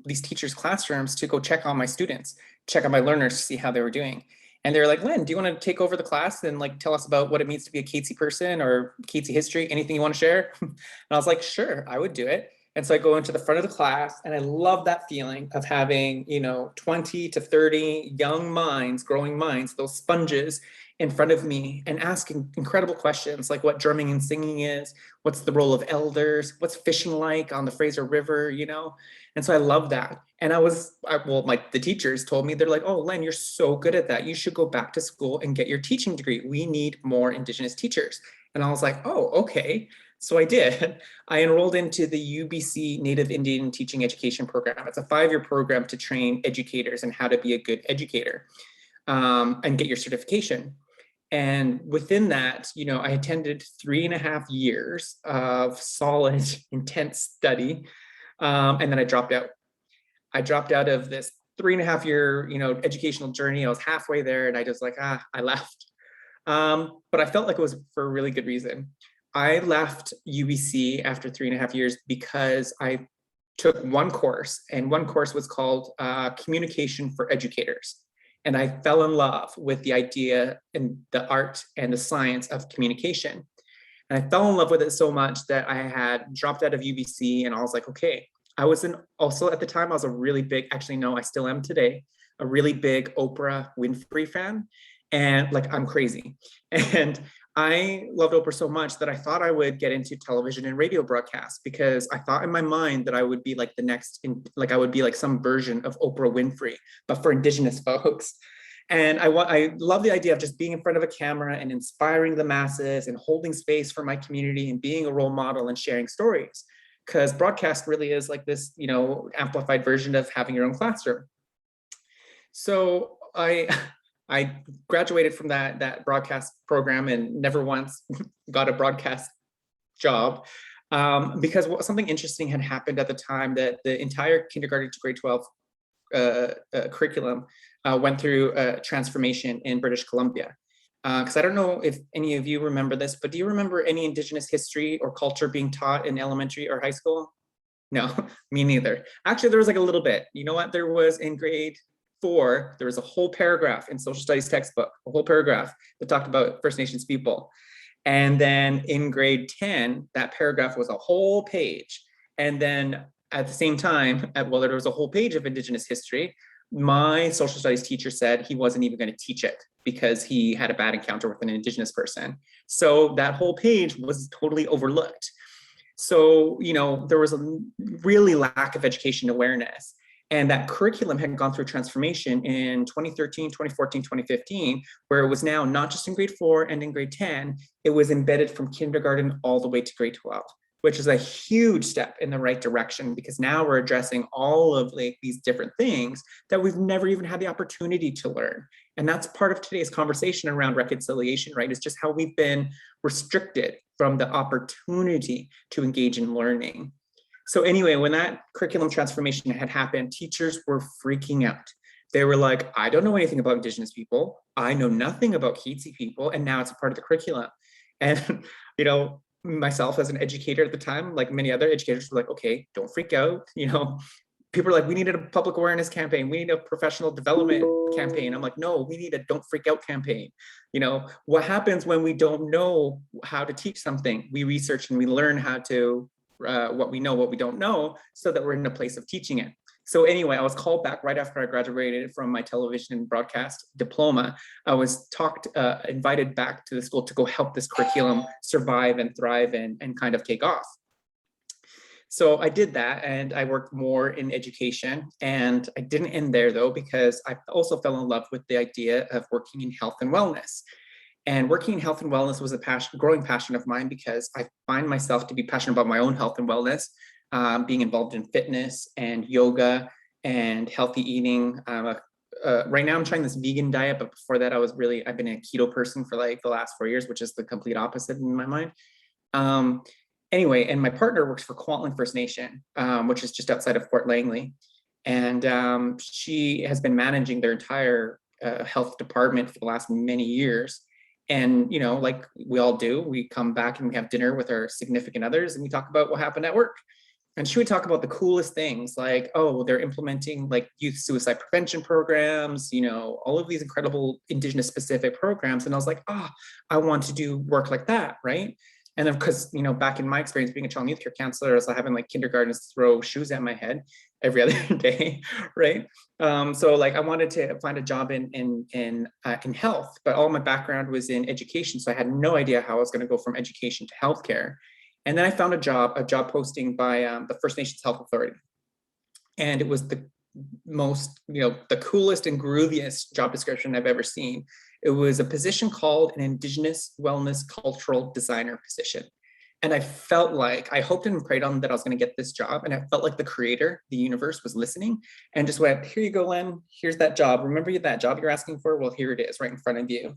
these teachers' classrooms to go check on my students, check on my learners to see how they were doing. And they're like, "Len, do you want to take over the class and like tell us about what it means to be a Katzie person or Katzie history? Anything you want to share?" And I was like, "Sure, I would do it." And so I go into the front of the class, and I love that feeling of having 20 to 30 young minds, growing minds, those sponges in front of me, and asking incredible questions like what drumming and singing is, what's the role of elders, what's fishing like on the Fraser River, And so I love that. And the teachers told me, they're like, "Oh, Len, you're so good at that. You should go back to school and get your teaching degree. We need more Indigenous teachers." And I was like, "Oh, okay." So I did. I enrolled into the UBC Native Indian Teaching Education Program. It's a 5-year program to train educators in how to be a good educator, and get your certification. And within that, I attended 3.5 years of solid, intense study. And then I dropped out. I dropped out of this 3.5 year, educational journey. I was halfway there, and I just like, I left. But I felt like it was for a really good reason. I left UBC after 3.5 years because I took one course, and one course was called Communication for Educators. And I fell in love with the idea and the art and the science of communication. And I fell in love with it so much that I had dropped out of UBC, and I was like, okay. Also at the time, I was a really big, actually, no, I still am today, a really big Oprah Winfrey fan. And like, I'm crazy. And I loved Oprah so much that I thought I would get into television and radio broadcasts, because I thought in my mind that I would be like I would be like some version of Oprah Winfrey, but for Indigenous folks. And I love the idea of just being in front of a camera and inspiring the masses and holding space for my community and being a role model and sharing stories, because broadcast really is like this, amplified version of having your own classroom. So I graduated from that broadcast program and never once got a broadcast job, because something interesting had happened at the time, that the entire kindergarten to grade 12 curriculum went through a transformation in British Columbia. Because I don't know if any of you remember this, but do you remember any Indigenous history or culture being taught in elementary or high school? No, me neither. Actually, there was like a little bit. You know what? There was in grade 4, there was a whole paragraph in social studies textbook, a whole paragraph that talked about First Nations people. And then in grade 10, that paragraph was a whole page. And then at the same time, there was a whole page of Indigenous history. My social studies teacher said he wasn't even going to teach it because he had a bad encounter with an Indigenous person. So that whole page was totally overlooked. So, there was a really lack of education awareness. And that curriculum had gone through transformation in 2013, 2014, 2015, where it was now not just in grade 4 and in grade 10, it was embedded from kindergarten all the way to grade 12, which is a huge step in the right direction, because now we're addressing all of these different things that we've never even had the opportunity to learn. And that's part of today's conversation around reconciliation, right? It's just how we've been restricted from the opportunity to engage in learning. So anyway, when that curriculum transformation had happened, teachers were freaking out. They were like, "I don't know anything about Indigenous people. I know nothing about Katzie people, and now it's a part of the curriculum." And, myself as an educator at the time, like many other educators, were like, "Okay, don't freak out." People are like, "We needed a public awareness campaign. We need a professional development campaign." I'm like, "No, we need a don't freak out campaign." What happens when we don't know how to teach something? We research and we learn how to what we know, what we don't know, so that we're in a place of teaching it. So anyway, I was called back right after I graduated from my television and broadcast diploma. I was invited back to the school to go help this curriculum survive and thrive and kind of take off. So I did that, and I worked more in education, and I didn't end there though, because I also fell in love with the idea of working in health and wellness. And working in health and wellness was a growing passion of mine, because I find myself to be passionate about my own health and wellness, being involved in fitness and yoga and healthy eating. Right now I'm trying this vegan diet, but before that I've been a keto person for like the last 4 years, which is the complete opposite in my mind. Anyway, and my partner works for Kwantlen First Nation, which is just outside of Fort Langley. And she has been managing their entire health department for the last many years. And, you know, like we all do, we come back and we have dinner with our significant others and we talk about what happened at work. And she would talk about the coolest things, like, oh, they're implementing like youth suicide prevention programs, you know, all of these incredible Indigenous specific programs. And I was like, oh, I want to do work like that, right? And then because, you know, back in my experience being a child and youth care counselor, I was having like kindergartners throw shoes at my head every other day, right? So like I wanted to find a job in health, but all my background was in education. So I had no idea how I was going to go from education to healthcare. And then I found a job posting by the First Nations Health Authority. And it was the most, you know, the coolest and grooviest job description I've ever seen. It was a position called an Indigenous Wellness Cultural Designer position. And I felt like, I hoped and prayed on that I was going to get this job. And I felt like the creator, the universe, was listening and just went, here you go, Len, here's that job. Remember that job you're asking for? Well, here it is right in front of you.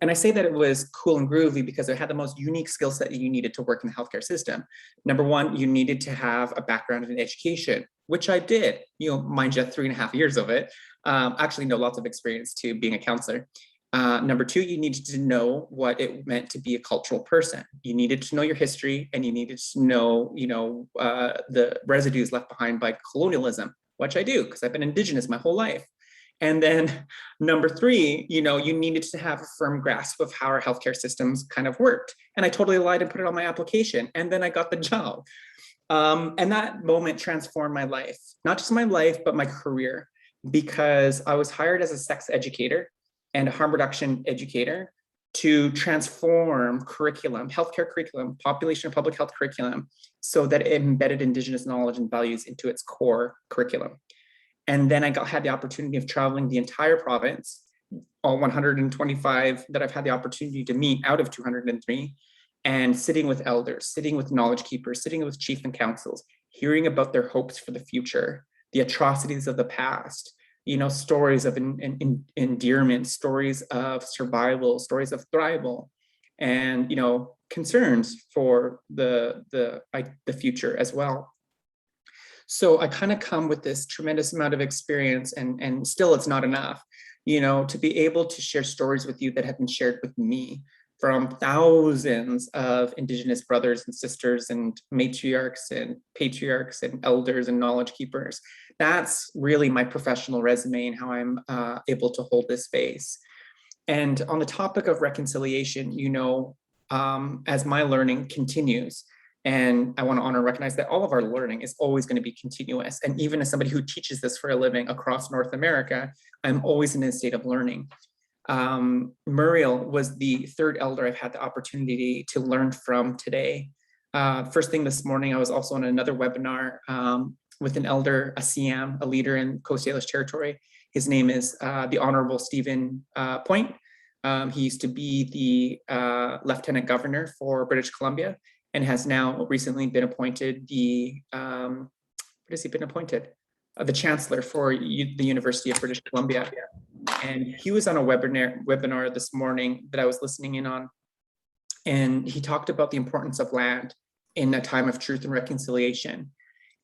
And I say that it was cool and groovy because it had the most unique skill set that you needed to work in the healthcare system. Number one, you needed to have a background in education, which I did, you know, mind you, 3.5 years of it. Actually, no, lots of experience too, being a counselor. Number two, you needed to know what it meant to be a cultural person. You needed to know your history, and you needed to know, you know, the residues left behind by colonialism, which I do because I've been Indigenous my whole life. And then number three, you know, you needed to have a firm grasp of how our healthcare systems kind of worked. And I totally lied and put it on my application. And then I got the job. And that moment transformed my life, not just my life, but my career, because I was hired as a sex educator and a harm reduction educator to transform curriculum, healthcare curriculum, population and public health curriculum, so that it embedded Indigenous knowledge and values into its core curriculum. And then I had the opportunity of traveling the entire province, all 125 that I've had the opportunity to meet out of 203, and sitting with elders, sitting with knowledge keepers, sitting with chief and councils, hearing about their hopes for the future, the atrocities of the past, you know, stories of endearment, stories of survival, stories of thrival, and, you know, concerns for the future as well. So I kind of come with this tremendous amount of experience, and still it's not enough, you know, to be able to share stories with you that have been shared with me from thousands of Indigenous brothers and sisters and matriarchs and patriarchs and elders and knowledge keepers. That's really my professional resume and how I'm able to hold this space. And on the topic of reconciliation, you know, as my learning continues, and I want to honor and recognize that all of our learning is always going to be continuous. And even as somebody who teaches this for a living across North America, I'm always in a state of learning. Muriel was the third elder I've had the opportunity to learn from today. First thing this morning, I was also on another webinar with an elder, a CM, a leader in Coast Salish territory. His name is the Honorable Stephen Point. He used to be the Lieutenant Governor for British Columbia, and has now recently been appointed the, what has he been appointed? The Chancellor for the University of British Columbia. And he was on a webinar this morning that I was listening in on. And he talked about the importance of land in a time of truth and reconciliation.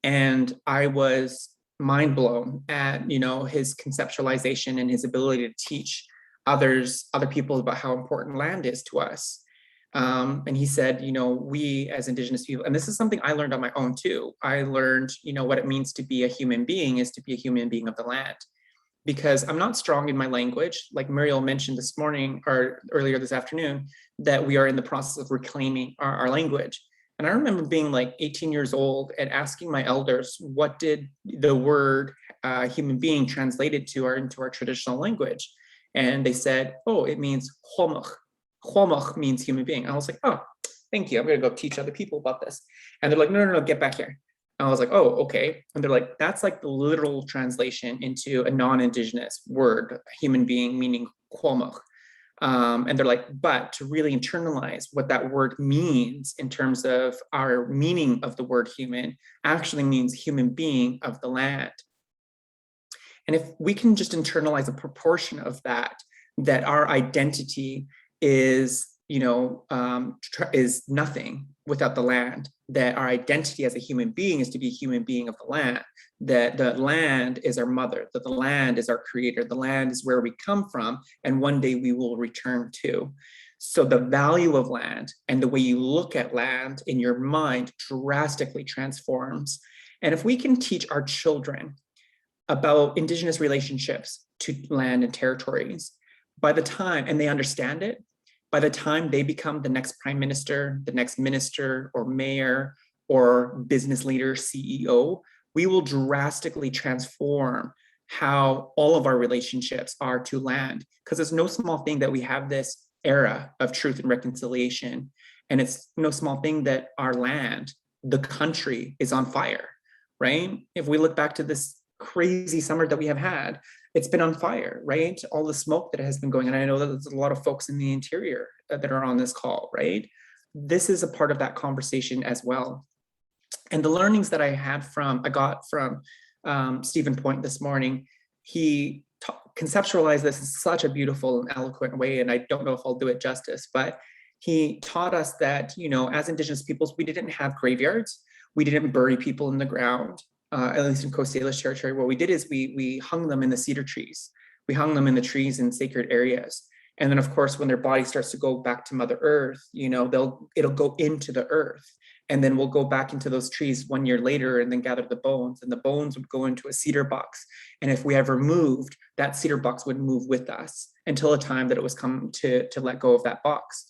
And I was mind blown at, you know, his conceptualization and his ability to teach other people about how important land is to us. And he said, you know, we as Indigenous people, and this is something I learned on my own too. I learned, you know, what it means to be a human being is to be a human being of the land. Because I'm not strong in my language, like Muriel mentioned this morning or earlier this afternoon, that we are in the process of reclaiming our language. And I remember being like 18 years old and asking my elders, what did the word human being translated to into our traditional language? And they said, oh, it means Hwamach. Hwamach means human being. I was like, oh, thank you, I'm gonna go teach other people about this. And they're like, no, get back here. And I was like, oh, okay. And they're like, that's like the literal translation into a non-Indigenous word, human being, meaning kwomok. And they're like, but to really internalize what that word means in terms of our meaning of the word human actually means human being of the land. And if we can just internalize a proportion of that, that our identity is, is nothing without the land, that our identity as a human being is to be a human being of the land, that the land is our mother, that the land is our creator, the land is where we come from, and one day we will return to. So the value of land and the way you look at land in your mind drastically transforms. And if we can teach our children about Indigenous relationships to land and territories, by the time, and they understand it, by the time they become the next prime minister, the next minister or mayor or business leader, CEO, we will drastically transform how all of our relationships are to land. Because it's no small thing that we have this era of truth and reconciliation. And it's no small thing that our land, the country, is on fire, right? If we look back to this crazy summer that we have had, it's been on fire, right? All the smoke that has been going on. I know that there's a lot of folks in the interior that are on this call, right? This is a part of that conversation as well. And the learnings that I got from Stephen Point this morning, he conceptualized this in such a beautiful and eloquent way, and I don't know if I'll do it justice, but he taught us that, as Indigenous peoples, we didn't have graveyards. We didn't bury people in the ground. At least in Coast Salish territory, what we did is we hung them in the cedar trees. We hung them in the trees in sacred areas. And then of course, when their body starts to go back to Mother Earth, it'll go into the earth. And then we'll go back into those trees 1 year later and then gather the bones, and the bones would go into a cedar box. And if we ever moved, that cedar box would move with us until a time that it was come to let go of that box.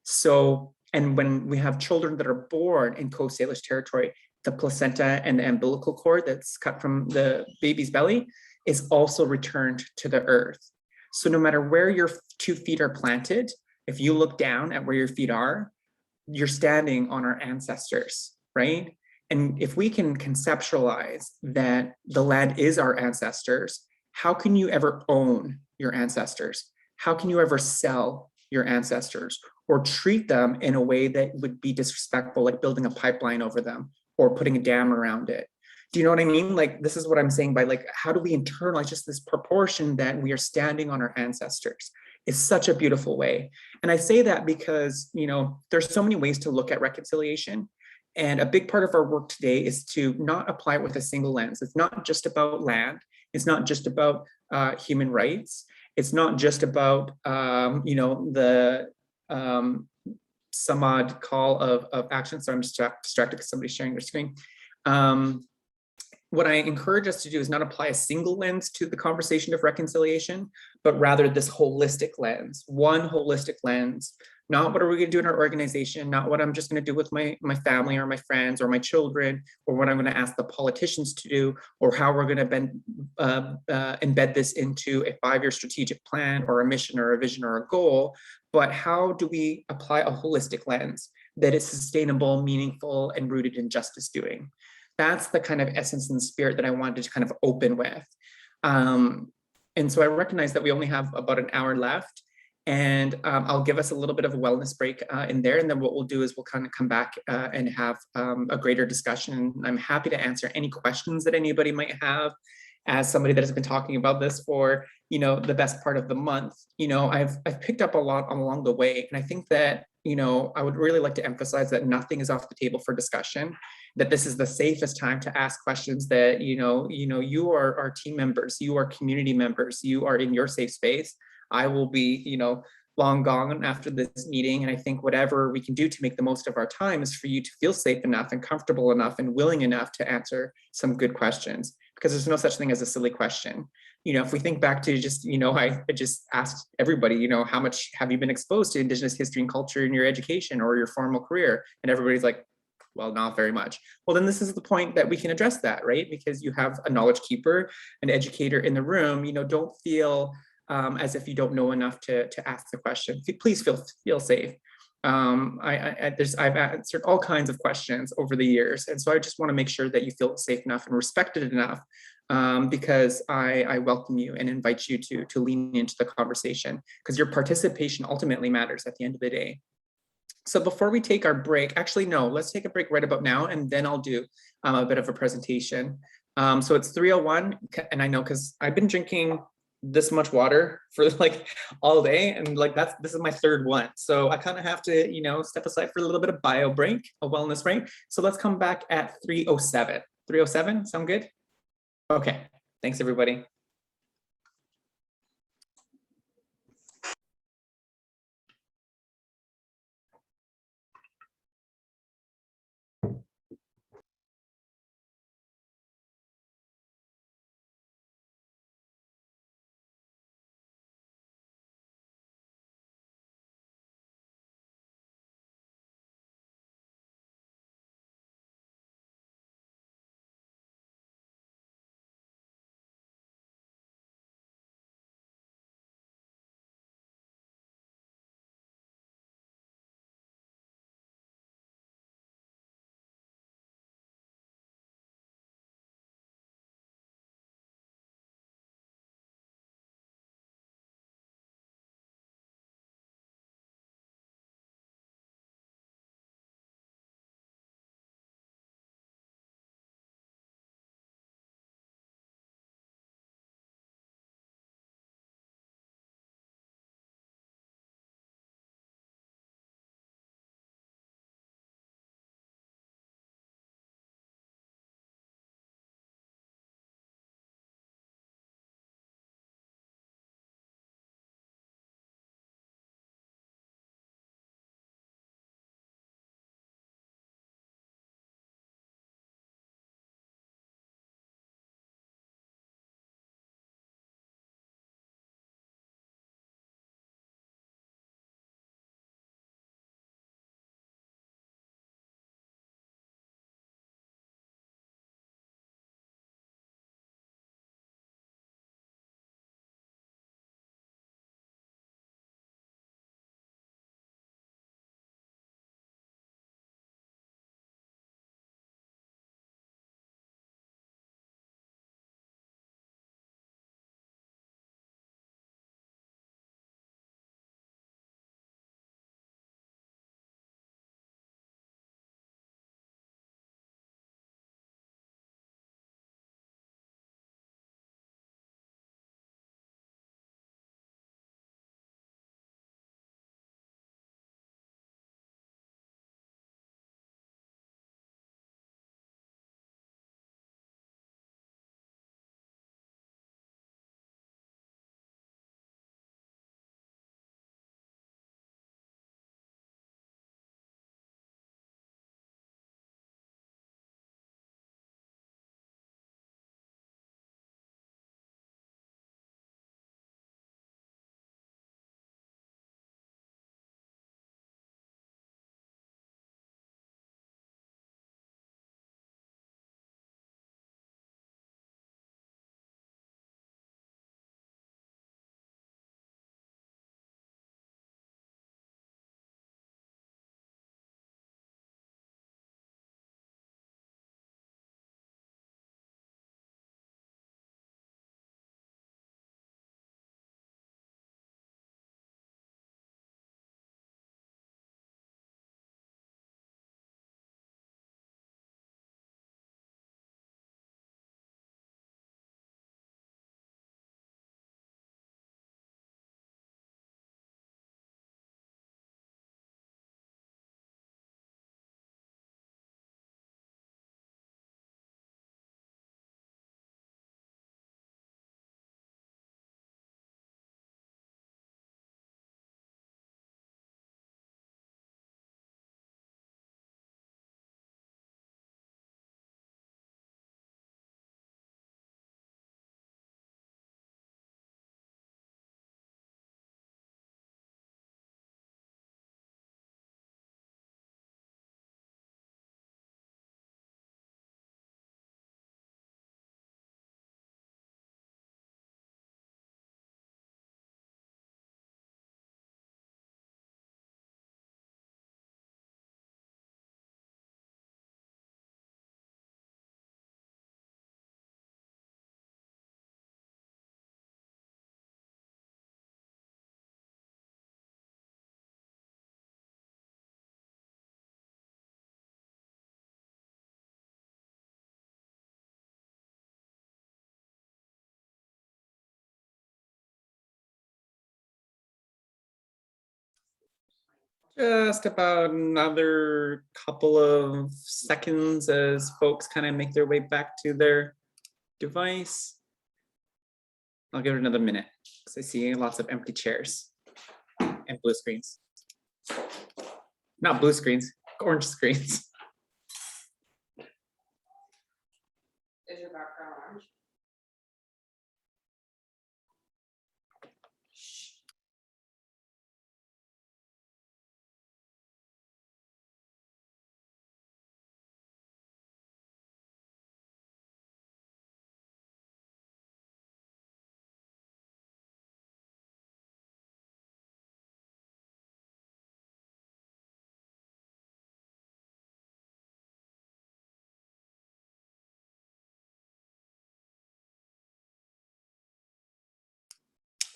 So, and when we have children that are born in Coast Salish territory, the placenta and the umbilical cord that's cut from the baby's belly is also returned to the earth. So no matter where your 2 feet are planted, if you look down at where your feet are, you're standing on our ancestors, right? And if we can conceptualize that the land is our ancestors, how can you ever own your ancestors? How can you ever sell your ancestors or treat them in a way that would be disrespectful, like building a pipeline over them or putting a dam around it? Do you know what I mean? Like, this is what I'm saying by like, how do we internalize just this proportion that we are standing on our ancestors? It's such a beautiful way. And I say that because, there's so many ways to look at reconciliation. And a big part of our work today is to not apply it with a single lens. It's not just about land. It's not just about human rights. It's not just about, the Samad call of action. So I'm distracted because somebody's sharing their screen. What I encourage us to do is not apply a single lens to the conversation of reconciliation, but rather this holistic lens, one holistic lens. Not what are we going to do in our organization, not what I'm just going to do with my family or my friends or my children, or what I'm going to ask the politicians to do, or how we're going to embed this into a 5-year strategic plan or a mission or a vision or a goal, but how do we apply a holistic lens that is sustainable, meaningful, and rooted in justice doing? That's the kind of essence and spirit that I wanted to kind of open with. And so I recognize that we only have about an hour left, and I'll give us a little bit of a wellness break in there. And then what we'll do is we'll kind of come back and have a greater discussion. I'm happy to answer any questions that anybody might have. As somebody that has been talking about this for, the best part of the month, I've picked up a lot along the way. And I think that, I would really like to emphasize that nothing is off the table for discussion, that this is the safest time to ask questions, that, you are our team members, you are community members, you are in your safe space. I will be, long gone after this meeting. And I think whatever we can do to make the most of our time is for you to feel safe enough and comfortable enough and willing enough to answer some good questions, because there's no such thing as a silly question. If we think back to just, I just asked everybody, how much have you been exposed to Indigenous history and culture in your education or your formal career? And everybody's like, well, not very much. Well, then this is the point that we can address that, right? Because you have a knowledge keeper, an educator in the room. Don't feel as if you don't know enough to ask the question. Please feel safe. I've answered all kinds of questions over the years, and so I just want to make sure that you feel safe enough and respected enough, because I welcome you and invite you to lean into the conversation, because your participation ultimately matters at the end of the day. So before we take our break, actually, no, let's take a break right about now, and then I'll do a bit of a presentation. So it's 3:01, and I know because I've been drinking this much water for like all day, and like this is my third one. So I kind of have to, step aside for a little bit of bio break, a wellness break. So let's come back at 3:07. 3:07, sound good? Okay, thanks everybody. Just about another couple of seconds as folks kind of make their way back to their device. I'll give it another minute because I see lots of empty chairs and blue screens. Not blue screens, orange screens. Is your background orange?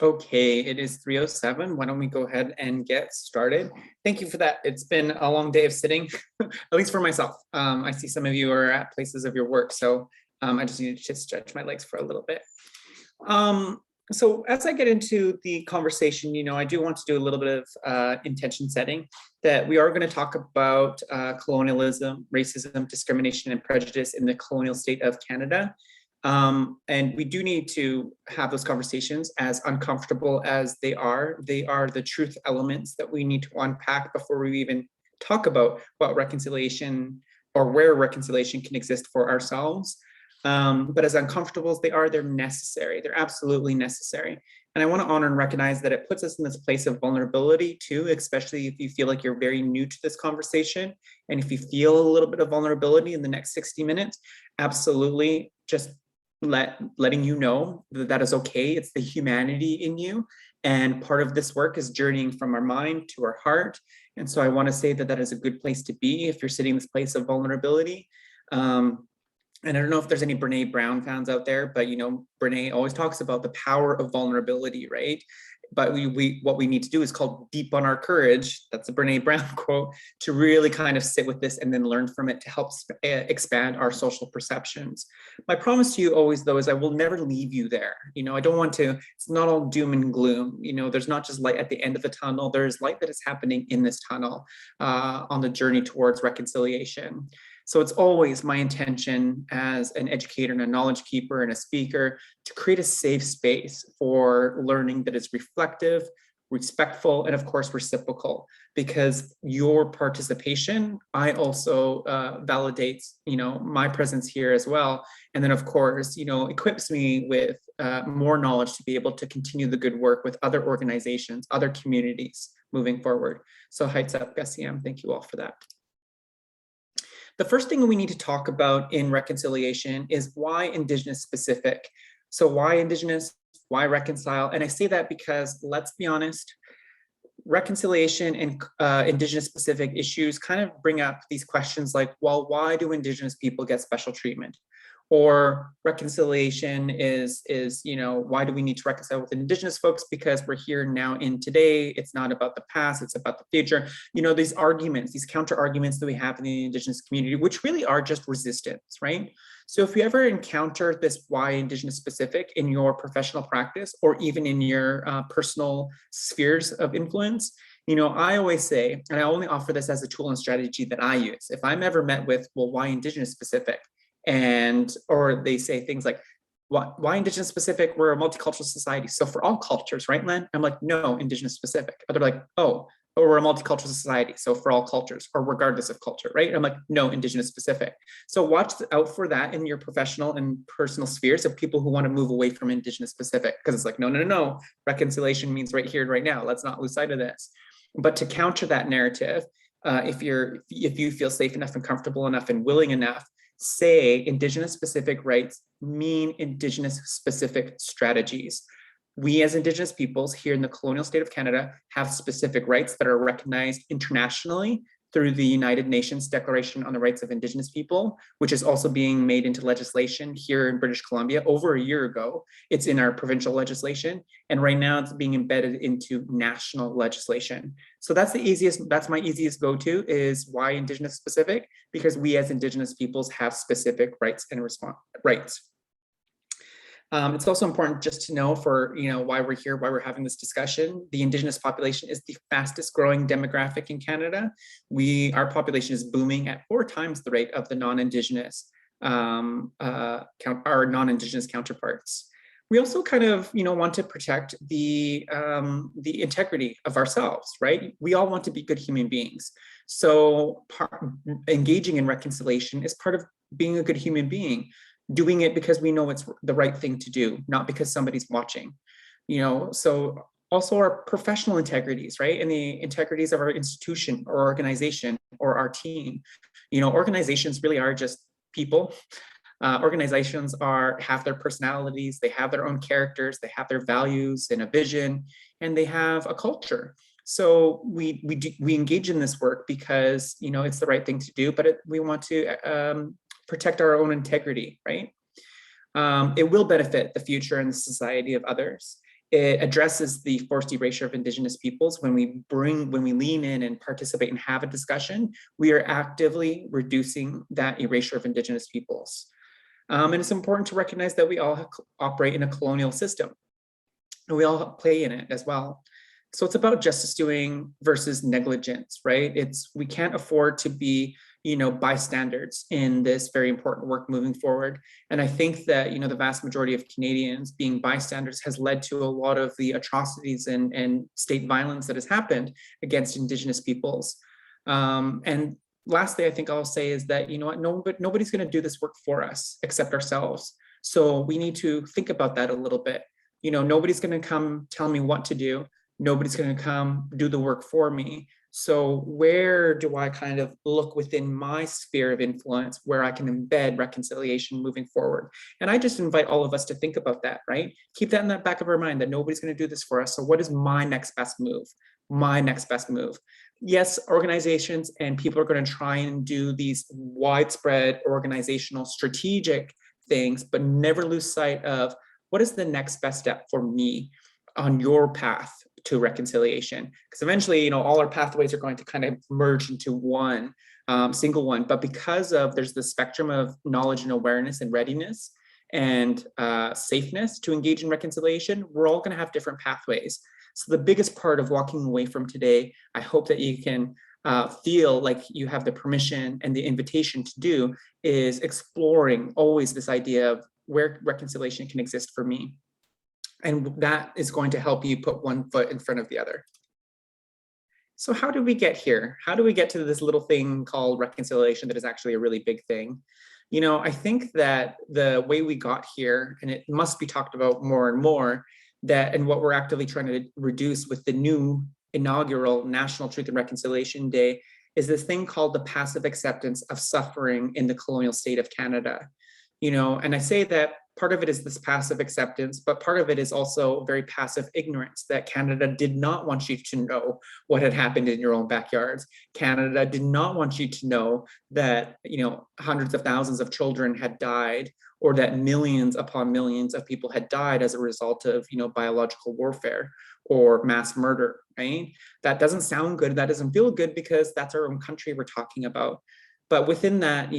Okay, it is 3:07. Why don't we go ahead and get started? Thank you for that. It's been a long day of sitting, at least for myself. I see some of you are at places of your work, so I just need to stretch my legs for a little bit. So as I get into the conversation, I do want to do a little bit of intention setting, that we are going to talk about colonialism, racism, discrimination, and prejudice in the colonial state of Canada. And we do need to have those conversations, as uncomfortable as they are. They are the truth elements that we need to unpack before we even talk about reconciliation or where reconciliation can exist for ourselves. But as uncomfortable as they are, they're necessary. They're absolutely necessary. And I want to honor and recognize that it puts us in this place of vulnerability too, especially if you feel like you're very new to this conversation. And if you feel a little bit of vulnerability in the next 60 minutes, absolutely just letting you know that that is okay. It's the humanity in you. And part of this work is journeying from our mind to our heart. And so I want to say that that is a good place to be if you're sitting in this place of vulnerability. And I don't know if there's any Brene Brown fans out there, but Brene always talks about the power of vulnerability, right? But what we need to do is called deep on our courage. That's a Brene Brown quote, to really kind of sit with this and then learn from it to help expand our social perceptions. My promise to you always, though, is I will never leave you there. I don't want to, it's not all doom and gloom. There's not just light at the end of the tunnel. There's light that is happening in this tunnel on the journey towards reconciliation. So it's always my intention as an educator and a knowledge keeper and a speaker to create a safe space for learning that is reflective, respectful, and of course, reciprocal, because your participation, I also validates, my presence here as well. And then of course, equips me with more knowledge to be able to continue the good work with other organizations, other communities moving forward. So heights up, SCM, thank you all for that. The first thing we need to talk about in reconciliation is why Indigenous specific. So why Indigenous, why reconcile? And I say that because, let's be honest, reconciliation and Indigenous specific issues kind of bring up these questions like, well, why do Indigenous people get special treatment? Or reconciliation is why do we need to reconcile with Indigenous folks? Because we're here now in today. It's not about the past, it's about the future. These arguments, these counter arguments that we have in the Indigenous community, which really are just resistance, right? So if you ever encounter this why Indigenous specific in your professional practice, or even in your personal spheres of influence, I always say, and I only offer this as a tool and strategy that I use. If I'm ever met with, well, why Indigenous specific? Or they say things like, why Indigenous specific? We're a multicultural society. So for all cultures, right, Len? I'm like, no, Indigenous specific. Or they're like, oh, we're a multicultural society. So for all cultures, or regardless of culture, right? I'm like, no, Indigenous specific. So watch out for that in your professional and personal spheres of people who want to move away from Indigenous specific, because it's like, no. Reconciliation means right here and right now. Let's not lose sight of this. But to counter that narrative, if you feel safe enough and comfortable enough and willing enough, say Indigenous specific rights mean Indigenous specific strategies. We as Indigenous peoples here in the colonial state of Canada have specific rights that are recognized internationally through the United Nations Declaration on the Rights of Indigenous People, which is also being made into legislation here in British Columbia over a year ago. It's in our provincial legislation, and right now it's being embedded into national legislation. So that's my easiest go-to is why Indigenous specific, because we as Indigenous peoples have specific rights and rights. It's also important just to know for, why we're here, why we're having this discussion. The Indigenous population is the fastest growing demographic in Canada. Our population is booming at 4 times the rate of the non-Indigenous, our non-Indigenous counterparts. We also kind of, want to protect the integrity of ourselves, right? We all want to be good human beings. So engaging in reconciliation is part of being a good human being, doing it because we know it's the right thing to do, not because somebody's watching, so also our professional integrities, right? And the integrities of our institution or organization or our team. Organizations really are just people. Organizations have their personalities, they have their own characters, they have their values and a vision, and they have a culture. So we engage in this work because it's the right thing to do, but we want to protect our own integrity, right? It will benefit the future and the society of others. It addresses the forced erasure of Indigenous peoples. When we lean in and participate and have a discussion, we are actively reducing that erasure of Indigenous peoples. And it's important to recognize that we all operate in a colonial system, and we all play in it as well. So it's about justice doing versus negligence, right? We can't afford to be, bystanders in this very important work moving forward. And I think that, the vast majority of Canadians being bystanders has led to a lot of the atrocities and state violence that has happened against Indigenous peoples. And lastly, I think I'll say is that, nobody's going to do this work for us except ourselves. So we need to think about that a little bit. Nobody's going to come tell me what to do. Nobody's going to come do the work for me. So where do I kind of look within my sphere of influence where I can embed reconciliation moving forward? And I just invite all of us to think about that, right? Keep that in the back of our mind that nobody's going to do this for us. So what is my next best move? My next best move. Yes, organizations and people are going to try and do these widespread organizational strategic things, but never lose sight of what is the next best step for me on your path to reconciliation, because eventually, all our pathways are going to kind of merge into one single one. But because there's the spectrum of knowledge and awareness and readiness and safeness to engage in reconciliation, we're all going to have different pathways. So the biggest part of walking away from today, I hope that you can feel like you have the permission and the invitation to do, is exploring always this idea of where reconciliation can exist for me. And that is going to help you put one foot in front of the other. So how did we get here? How do we get to this little thing called reconciliation that is actually a really big thing? I think that the way we got here, and it must be talked about more and more, and what we're actively trying to reduce with the new inaugural National Truth and Reconciliation Day, is this thing called the passive acceptance of suffering in the colonial state of Canada. And I say that part of it is this passive acceptance, but part of it is also very passive ignorance, that Canada did not want you to know what had happened in your own backyards. Canada did not want you to know that, hundreds of thousands of children had died, or that millions upon millions of people had died as a result of, biological warfare or mass murder, right? That doesn't sound good. That doesn't feel good, because that's our own country we're talking about. But within that,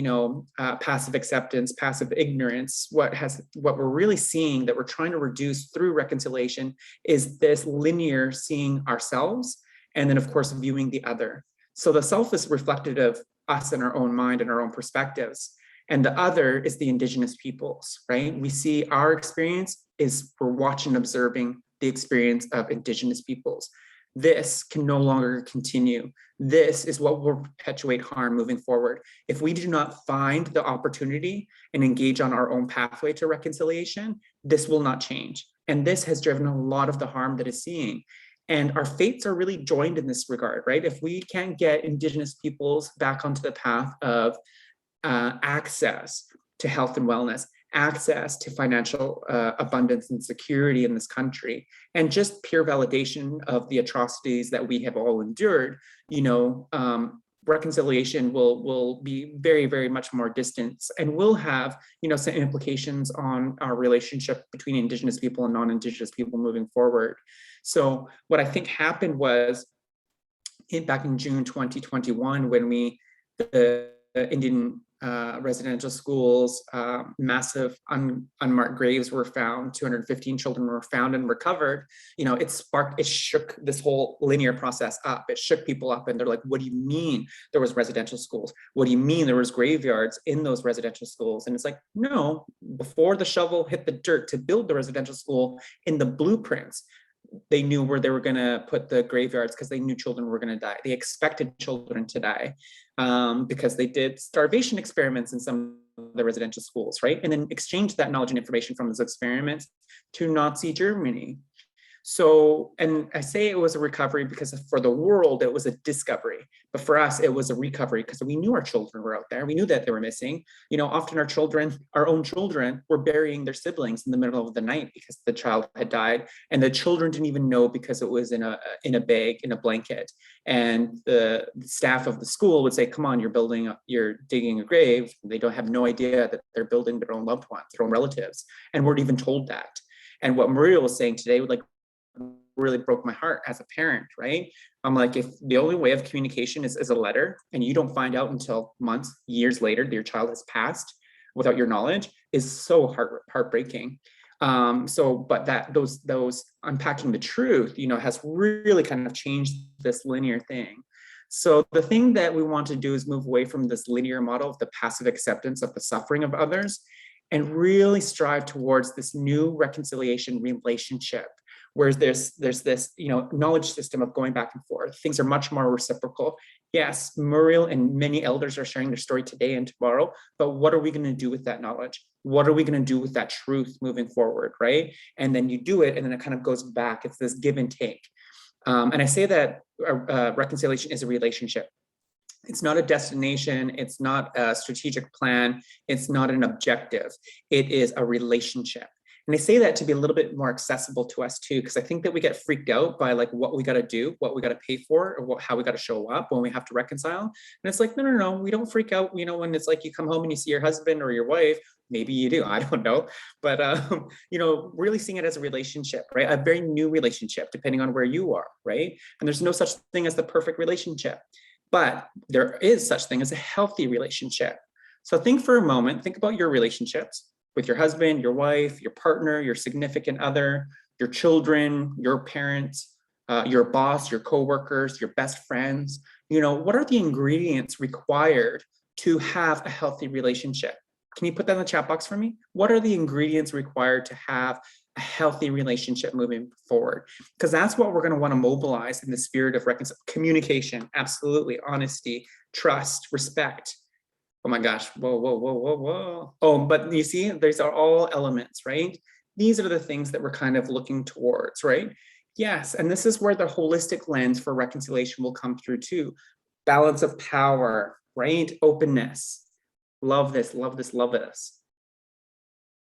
passive acceptance, passive ignorance, what we're really seeing that we're trying to reduce through reconciliation is this linear seeing ourselves, and then of course viewing the other. So the self is reflective of us in our own mind and our own perspectives, and the other is the Indigenous peoples, right? We see our experience is we're watching, observing the experience of Indigenous peoples. This can no longer continue. This is what will perpetuate harm moving forward. If we do not find the opportunity and engage on our own pathway to reconciliation, this will not change. And this has driven a lot of the harm that is seeing. And our fates are really joined in this regard, right? If we can't get Indigenous peoples back onto the path of access to health and wellness, access to financial abundance and security in this country, and just pure validation of the atrocities that we have all endured, reconciliation will be very, very much more distant, and will have, some implications on our relationship between Indigenous people and non-Indigenous people moving forward. So what I think happened was back in June 2021, when the Indian residential schools, massive unmarked graves were found, 215 children were found and recovered, it shook this whole linear process up. It shook people up, and they're like, what do you mean there was residential schools? What do you mean there was graveyards in those residential schools? And it's like, no, before the shovel hit the dirt to build the residential school, in the blueprints, they knew where they were going to put the graveyards because they knew children were going to die. They expected children to die because they did starvation experiments in some of the residential schools, right? And then exchanged that knowledge and information from those experiments to Nazi Germany. So, and I say it was a recovery because for the world, it was a discovery. But for us, it was a recovery because we knew our children were out there. We knew that they were missing. Often our own children were burying their siblings in the middle of the night because the child had died. And the children didn't even know because it was in a bag, in a blanket. And the staff of the school would say, come on, you're digging a grave. They don't have no idea that they're building their own loved ones, their own relatives, and weren't even told that. And what Maria was saying today would really broke my heart as a parent, right? I'm like, if the only way of communication is as a letter, and you don't find out until months, years later that your child has passed without your knowledge, is so heartbreaking. But those unpacking the truth, has really kind of changed this linear thing. So the thing that we want to do is move away from this linear model of the passive acceptance of the suffering of others, and really strive towards this new reconciliation relationship, where there's this knowledge system of going back and forth. Things are much more reciprocal. Yes, Muriel and many elders are sharing their story today and tomorrow, but what are we going to do with that knowledge? What are we going to do with that truth moving forward, right? And then you do it, and then it kind of goes back. It's this give and take. And I say that reconciliation is a relationship. It's not a destination. It's not a strategic plan. It's not an objective. It is a relationship. And I say that to be a little bit more accessible to us too, because I think that we get freaked out by what we got to do, what we got to pay for, or how we got to show up when we have to reconcile. And it's like, no, we don't freak out. When it's like you come home and you see your husband or your wife, maybe you do, I don't know. But, really seeing it as a relationship, right? A very new relationship, depending on where you are, right? And there's no such thing as the perfect relationship, but there is such thing as a healthy relationship. So think for a moment, think about your relationships with your husband, your wife, your partner, your significant other, your children, your parents, your boss, your coworkers, your best friends. What are the ingredients required to have a healthy relationship? Can you put that in the chat box for me? What are the ingredients required to have a healthy relationship moving forward? Because that's what we're going to want to mobilize in the spirit of communication. Absolutely. Honesty, trust, respect. Oh my gosh, whoa. Oh, but you see, these are all elements, right? These are the things that we're kind of looking towards, right? Yes, and this is where the holistic lens for reconciliation will come through too. Balance of power, right? Openness. Love this.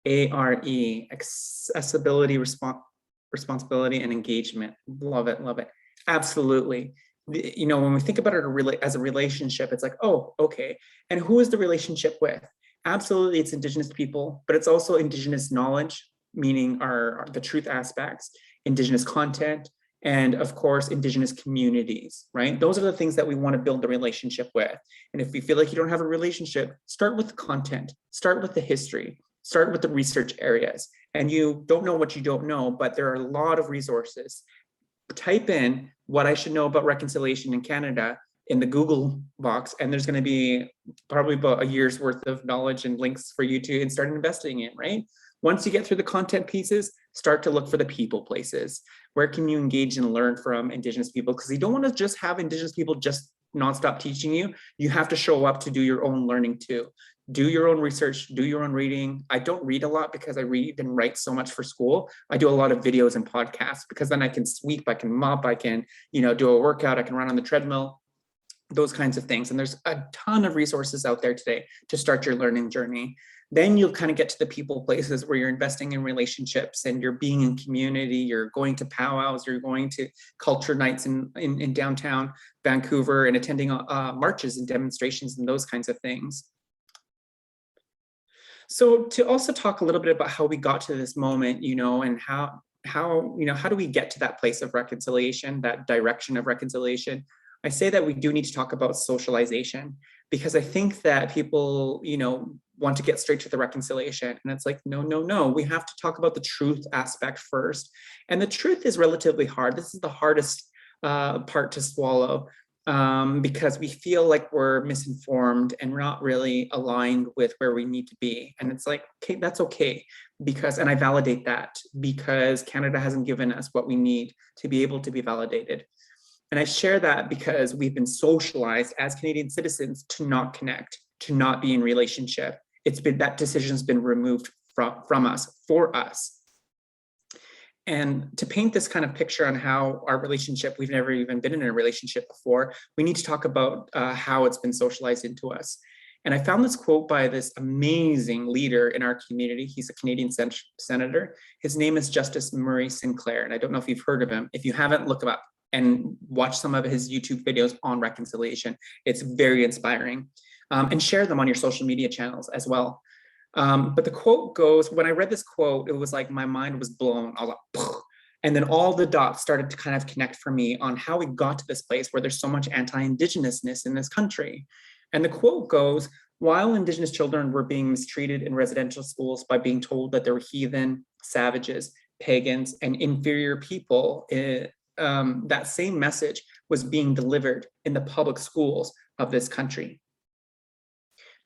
ARE, accessibility, responsibility, and engagement. Love it. Absolutely. When we think about it as a relationship, it's like, oh, okay. And who is the relationship with? Absolutely, it's Indigenous people, but it's also Indigenous knowledge, meaning the truth aspects, Indigenous content, and of course, Indigenous communities, right? Those are the things that we want to build the relationship with. And if you feel like you don't have a relationship, start with the content, start with the history, start with the research areas. And you don't know what you don't know, but there are a lot of resources. Type in what I should know about reconciliation in Canada in the Google box, and there's going to be probably about a year's worth of knowledge and links for you to start investing in, right? Once you get through the content pieces, start to look for the people places. Where can you engage and learn from Indigenous people? Because you don't want to just have Indigenous people just nonstop teaching you. You have to show up to do your own learning too. Do your own research, do your own reading. I don't read a lot because I read and write so much for school. I do a lot of videos and podcasts because then I can sweep, I can mop, I can, do a workout, I can run on the treadmill, those kinds of things. And there's a ton of resources out there today to start your learning journey. Then you'll kind of get to the people places where you're investing in relationships and you're being in community, you're going to powwows, you're going to culture nights in downtown Vancouver and attending marches and demonstrations and those kinds of things. So to also talk a little bit about how we got to this moment, and how do we get to that place of reconciliation, that direction of reconciliation? I say that we do need to talk about socialization, because I think that people, want to get straight to the reconciliation. And it's like, no, we have to talk about the truth aspect first. And the truth is relatively hard. This is the hardest part to swallow, because we feel like we're misinformed and we're not really aligned with where we need to be. And it's like, okay, that's okay, and I validate that, because Canada hasn't given us what we need to be able to be validated. And I share that because we've been socialized as Canadian citizens to not connect, to not be in relationship. That decision's been removed from us, for us. And to paint this kind of picture on how our relationship, we've never even been in a relationship before, we need to talk about how it's been socialized into us. And I found this quote by this amazing leader in our community. He's a Canadian senator. His name is Justice Murray Sinclair. And I don't know if you've heard of him. If you haven't, look him up and watch some of his YouTube videos on reconciliation. It's very inspiring. And share them on your social media channels as well. But the quote goes, when I read this quote, it was like my mind was blown. I was like, "Pugh." And then all the dots started to kind of connect for me on how we got to this place where there's so much anti-Indigenousness in this country. And the quote goes, while Indigenous children were being mistreated in residential schools by being told that they were heathen, savages, pagans, and inferior people, that same message was being delivered in the public schools of this country.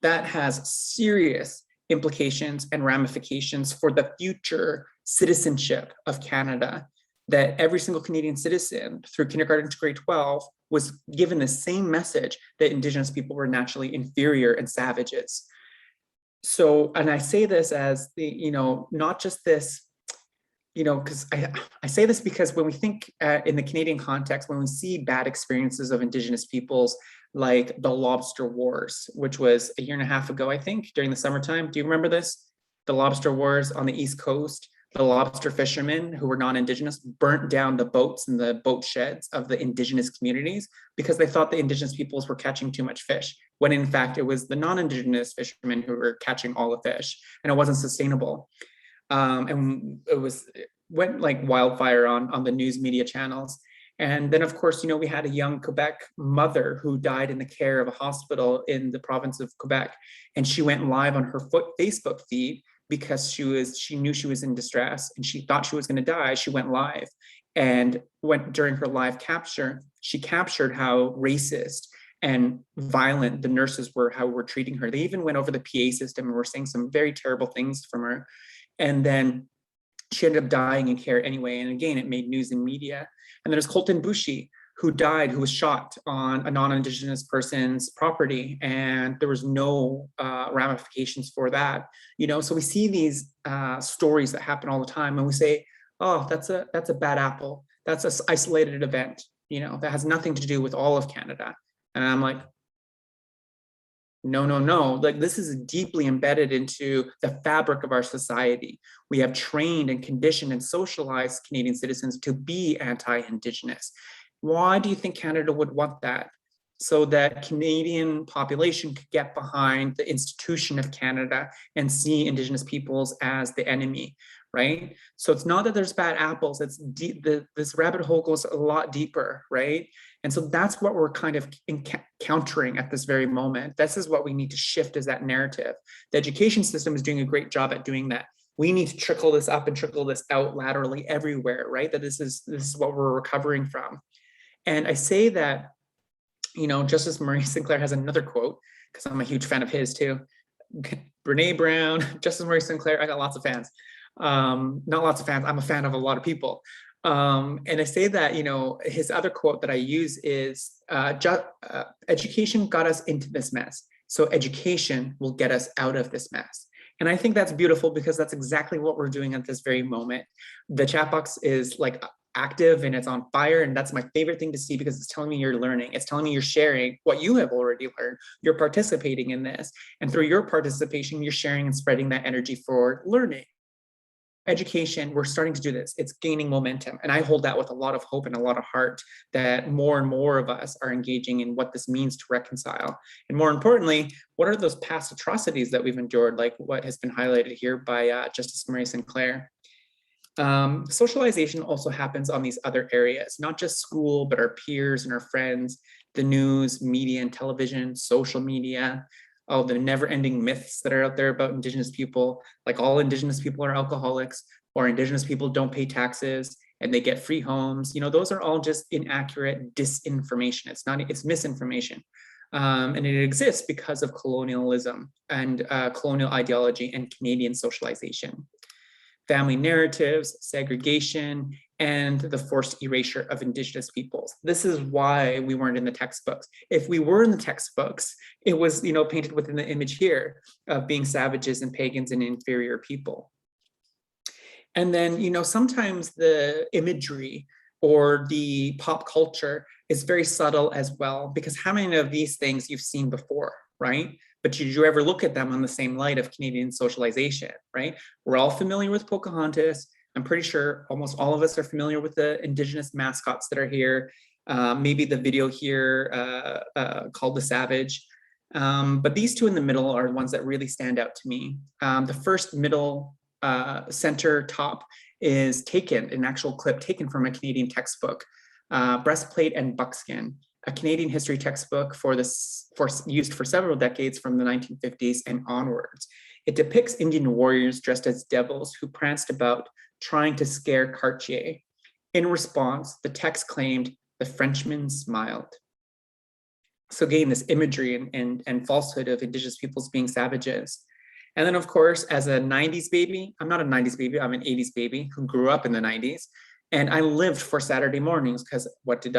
That has serious implications and ramifications for the future citizenship of Canada, that every single Canadian citizen through kindergarten to grade 12 was given the same message that Indigenous people were naturally inferior and savages. So, and I say this as not just this, because I say this because when we think in the Canadian context, when we see bad experiences of Indigenous peoples, like the lobster wars, which was a year and a half ago, I think, during the summertime. Do you remember this? The lobster wars on the East Coast, the lobster fishermen who were non-Indigenous burnt down the boats and the boat sheds of the Indigenous communities because they thought the Indigenous peoples were catching too much fish, when in fact it was the non-Indigenous fishermen who were catching all the fish, and it wasn't sustainable. And it went like wildfire on the news media channels. And then, of course, we had a young Quebec mother who died in the care of a hospital in the province of Quebec. And she went live on her Facebook feed because she knew she was in distress and she thought she was going to die. She went live, and during her live capture, she captured how racist and violent the nurses were, how we're treating her. They even went over the PA system and were saying some very terrible things from her. And then she ended up dying in care anyway. And again, it made news in media. And there's Colton Boushie, who died, who was shot on a non-Indigenous person's property, and there was no ramifications for that. So we see these stories that happen all the time, and we say, "Oh, that's a bad apple. That's an isolated event. That has nothing to do with all of Canada." And I'm like, no. Like, this is deeply embedded into the fabric of our society. We have trained and conditioned and socialized Canadian citizens to be anti-Indigenous. Why do you think Canada would want that? So that Canadian population could get behind the institution of Canada and see Indigenous peoples as the enemy, right? So it's not that there's bad apples, it's deep, this rabbit hole goes a lot deeper, right? And so that's what we're kind of encountering at this very moment. This is what we need to shift, is that narrative. The education system is doing a great job at doing that. We need to trickle this up and trickle this out laterally everywhere, right? That this is what we're recovering from. And I say that, Justice Murray Sinclair has another quote, because I'm a huge fan of his too. Brene Brown, Justice Murray Sinclair, I got lots of fans. Not lots of fans, I'm a fan of a lot of people. And I say that, his other quote that I use is, education got us into this mess, so education will get us out of this mess. And I think that's beautiful, because that's exactly what we're doing at this very moment. The chat box is like active and it's on fire, and that's my favorite thing to see, because it's telling me you're learning. It's telling me you're sharing what you have already learned. You're participating in this, and through your participation, you're sharing and spreading that energy for learning. Education, we're starting to do this. It's gaining momentum, and I hold that with a lot of hope and a lot of heart, that more and more of us are engaging in what this means to reconcile. And more importantly, what are those past atrocities that we've endured, like what has been highlighted here by Justice Murray Sinclair. Socialization also happens on these other areas, not just school, but our peers and our friends. the news, media and television, social media, all the never-ending myths that are out there about Indigenous people, like all Indigenous people are alcoholics, or Indigenous people don't pay taxes and they get free homes. You know, those are all just inaccurate disinformation. It's misinformation. And it exists because of colonialism and colonial ideology and Canadian socialization. Family narratives, segregation, and the forced erasure of Indigenous peoples. This is why we weren't in the textbooks. If we were in the textbooks, it was, you know, painted within the image here of being savages and pagans and inferior people. And then, you know, sometimes the imagery or the pop culture is very subtle as well, because how many of these things you've seen before, right? But did you ever look at them on the same light of Canadian socialization, right? We're all familiar with Pocahontas. I'm pretty sure almost all of us are familiar with the Indigenous mascots that are here. Maybe the video here called The Savage. But these two in the middle are the ones that really stand out to me. The first middle center top is taken, an actual clip taken from a Canadian textbook, Breastplate and Buckskin, a Canadian history textbook used for several decades from the 1950s and onwards. It depicts Indian warriors dressed as devils who pranced about trying to scare Cartier. In response, the text claimed, "The Frenchman smiled." So again, this imagery and falsehood of Indigenous peoples being savages. And then of course, as a 90s baby, I'm not a 90s baby, I'm an 80s baby who grew up in the 90s. And I lived for Saturday mornings because what did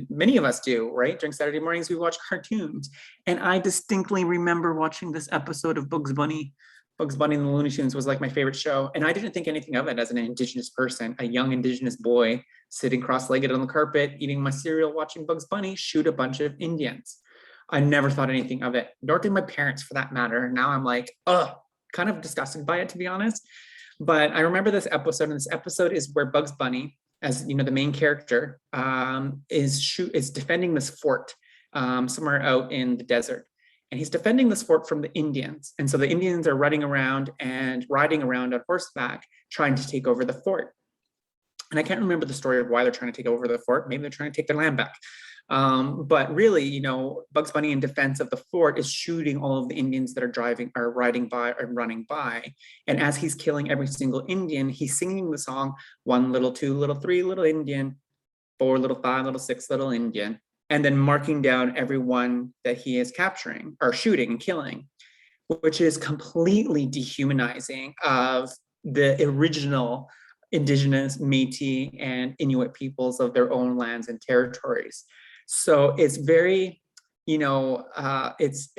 many of us do, right? During Saturday mornings, we watch cartoons. And I distinctly remember watching this episode of Bugs Bunny. Bugs Bunny and the Looney Tunes was like my favorite show. And I didn't think anything of it as an Indigenous person, a young Indigenous boy sitting cross-legged on the carpet, eating my cereal, watching Bugs Bunny shoot a bunch of Indians. I never thought anything of it, nor did my parents for that matter. Now I'm like, kind of disgusted by it, to be honest. But I remember this episode, and this episode is where Bugs Bunny, as you know, the main character, is defending this fort somewhere out in the desert. And he's defending this fort from the Indians. And so the Indians are running around and riding around on horseback, trying to take over the fort. And I can't remember the story of why they're trying to take over the fort. Maybe they're trying to take their land back. But really, you know, Bugs Bunny in defense of the fort is shooting all of the Indians that are riding by or running by. And as he's killing every single Indian, he's singing the song, 1 little, 2 little, 3 little Indian, 4 little, 5 little, 6 little Indian, and then marking down everyone that he is capturing or shooting and killing, which is completely dehumanizing of the original Indigenous, Métis, and Inuit peoples of their own lands and territories. So it's very, you know, it's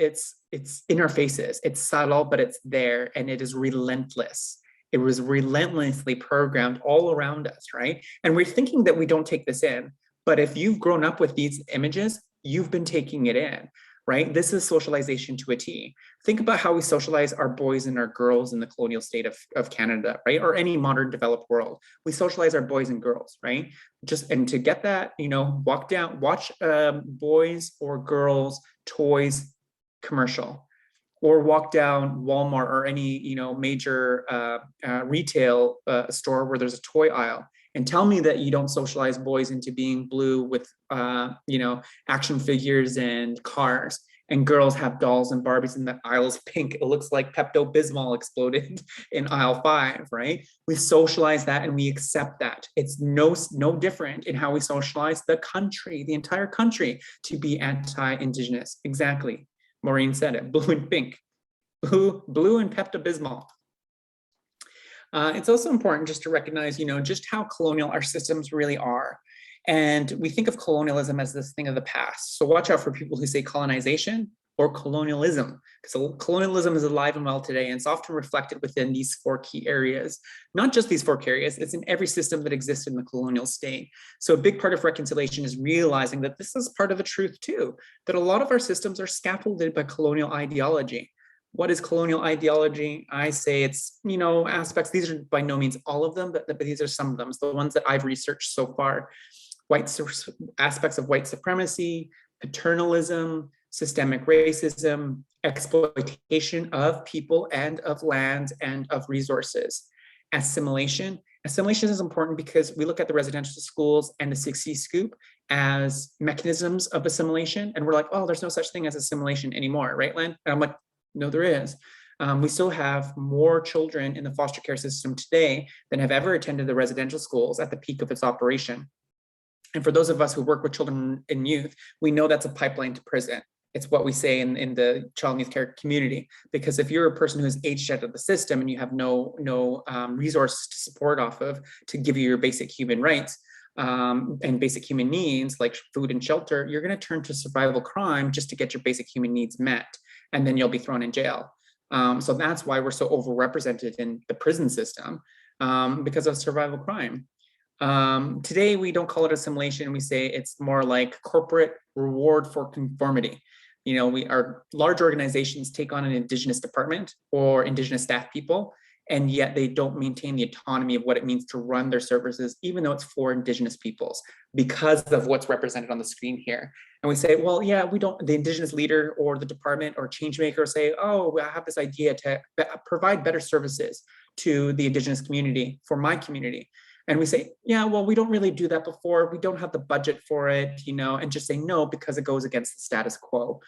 in our faces. It's subtle, but it's there, and it is relentless. It was relentlessly programmed all around us, right? And we're thinking that we don't take this in, but if you've grown up with these images, you've been taking it in, right? This is socialization to a T. Think about how we socialize our boys and our girls in the colonial state of Canada, right? Or any modern developed world. We socialize our boys and girls, right? And to get that, you know, watch boys or girls toys commercial, or walk down Walmart or any, you know, major retail store where there's a toy aisle, and tell me that you don't socialize boys into being blue with, you know, action figures and cars, and girls have dolls and Barbies and the aisle's pink. It looks like Pepto-Bismol exploded in aisle 5, right? We socialize that and we accept that. It's no different in how we socialize the country, the entire country, to be anti-Indigenous. Exactly. Maureen said it, blue and pink, blue and Pepto-Bismol. It's also important just to recognize, you know, just how colonial our systems really are. And we think of colonialism as this thing of the past. So watch out for people who say colonization or colonialism, because colonialism is alive and well today, and it's often reflected within these 4 key areas. Not just these 4 key areas, it's in every system that exists in the colonial state. So a big part of reconciliation is realizing that this is part of the truth too, that a lot of our systems are scaffolded by colonial ideology. What is colonial ideology? I say it's, you know, aspects, these are by no means all of them, but these are some of them. So the ones that I've researched so far: aspects of white supremacy, paternalism, systemic racism, exploitation of people and of lands and of resources, assimilation, Assimilation is important because we look at the residential schools and the 6C scoop as mechanisms of assimilation. And we're like, oh, there's no such thing as assimilation anymore, right, Len? And I'm like, no, there is. We still have more children in the foster care system today than have ever attended the residential schools at the peak of its operation. And for those of us who work with children and youth, we know that's a pipeline to prison. It's what we say in the child and youth care community, because if you're a person who's aged out of the system and you have no resources to support off of to give you your basic human rights and basic human needs like food and shelter, you're going to turn to survival crime just to get your basic human needs met, and then you'll be thrown in jail. So that's why we're so overrepresented in the prison system, because of survival crime. Today, we don't call it assimilation. We say it's more like corporate reward for conformity. You know, our large organizations take on an Indigenous department or Indigenous staff people, and yet they don't maintain the autonomy of what it means to run their services, even though it's for Indigenous peoples, because of what's represented on the screen here. And we say, well, yeah, the Indigenous leader or the department or change maker say, oh, I have this idea to provide better services to the Indigenous community, for my community. And we say, yeah, well, we don't really do that before. We don't have the budget for it, you know, and just say no because it goes against the status quo.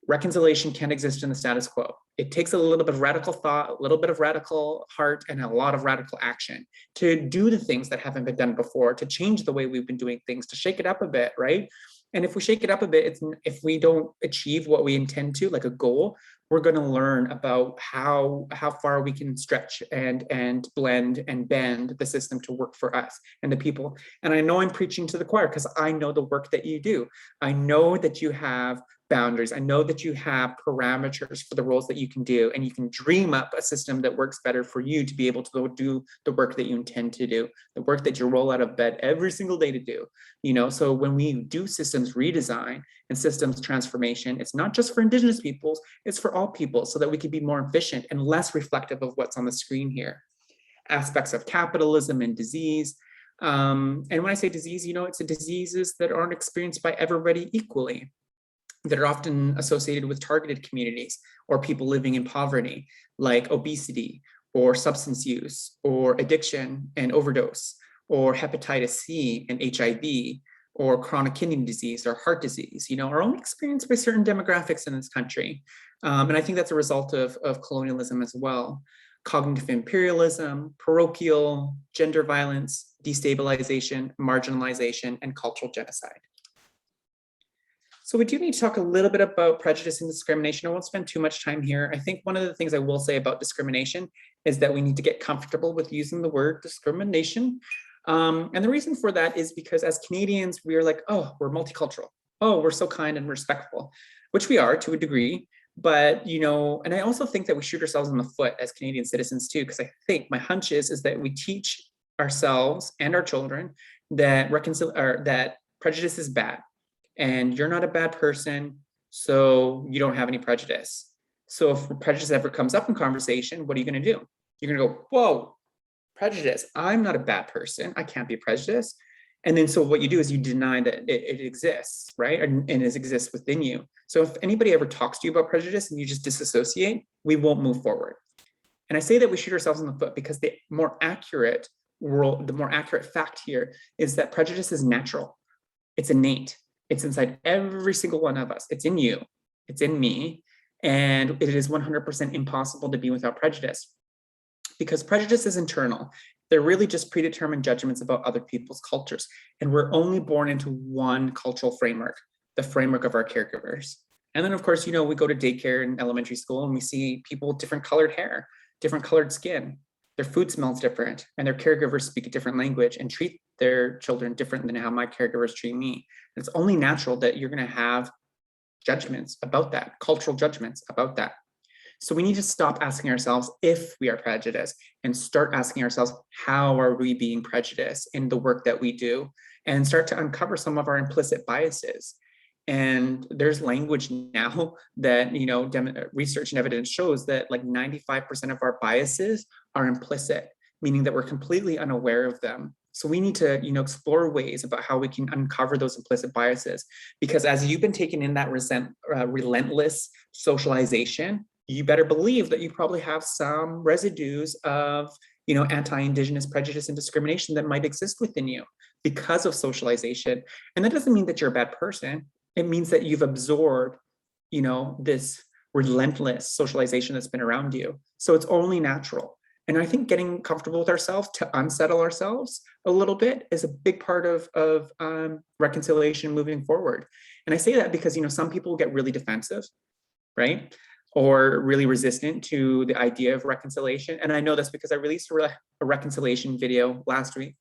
Reconciliation can't exist in the status quo. It takes a little bit of radical thought, a little bit of radical heart, and a lot of radical action to do the things that haven't been done before, to change the way we've been doing things, to shake it up a bit, right? And if we shake it up a bit, if we don't achieve what we intend to, like a goal, we're going to learn about how far we can stretch and blend and bend the system to work for us and the people. And I know I'm preaching to the choir because I know the work that you do. I know that you have boundaries. I know that you have parameters for the roles that you can do, and you can dream up a system that works better for you to be able to go do the work that you intend to do, the work that you roll out of bed every single day to do. You know, so when we do systems redesign and systems transformation, it's not just for Indigenous peoples, it's for all people, so that we can be more efficient and less reflective of what's on the screen here. Aspects of capitalism and disease. And when I say disease, you know, it's the diseases that aren't experienced by everybody equally, that are often associated with targeted communities or people living in poverty, like obesity or substance use or addiction and overdose, or hepatitis C and HIV, or chronic kidney disease or heart disease, you know, are only experienced by certain demographics in this country. And I think that's a result of colonialism as well. Cognitive imperialism, parochial, gender violence, destabilization, marginalization, and cultural genocide. So we do need to talk a little bit about prejudice and discrimination. I won't spend too much time here. I think one of the things I will say about discrimination is that we need to get comfortable with using the word discrimination. And the reason for that is because as Canadians, we are like, oh, we're multicultural. Oh, we're so kind and respectful, which we are to a degree. But, you know, and I also think that we shoot ourselves in the foot as Canadian citizens too, because I think my hunch is that we teach ourselves and our children that that prejudice is bad. And you're not a bad person, so you don't have any prejudice. So if prejudice ever comes up in conversation, what are you going to do? You're going to go, whoa, prejudice. I'm not a bad person. I can't be prejudiced. And then so what you do is you deny that it exists, right? And it exists within you. So if anybody ever talks to you about prejudice and you just disassociate, we won't move forward. And I say that we shoot ourselves in the foot because the more accurate fact here is that prejudice is natural. It's innate. It's inside every single one of us. It's in you, it's in me, and it is 100% impossible to be without prejudice, because prejudice is internal. They're really just predetermined judgments about other people's cultures, and we're only born into one cultural framework, the framework of our caregivers. And then, of course, you know, we go to daycare and elementary school, and we see people with different colored hair, different colored skin. Their food smells different, and their caregivers speak a different language and treat their children different than how my caregivers treat me. And it's only natural that you're going to have judgments about that, cultural judgments about that. So we need to stop asking ourselves if we are prejudiced and start asking ourselves, how are we being prejudiced in the work that we do, and start to uncover some of our implicit biases. And there's language now that, you know, research and evidence shows that like 95% of our biases are implicit, meaning that we're completely unaware of them. So we need to, you know, explore ways about how we can uncover those implicit biases, because as you've been taken in that relentless socialization, you better believe that you probably have some residues of anti-Indigenous prejudice and discrimination that might exist within you because of socialization. And that doesn't mean that you're a bad person. It means that you've absorbed, this relentless socialization that's been around you. So it's only natural. And I think getting comfortable with ourselves to unsettle ourselves a little bit is a big part of reconciliation moving forward. And I say that because, some people get really defensive, right? Or really resistant to the idea of reconciliation. And I know this because I released a reconciliation video last week,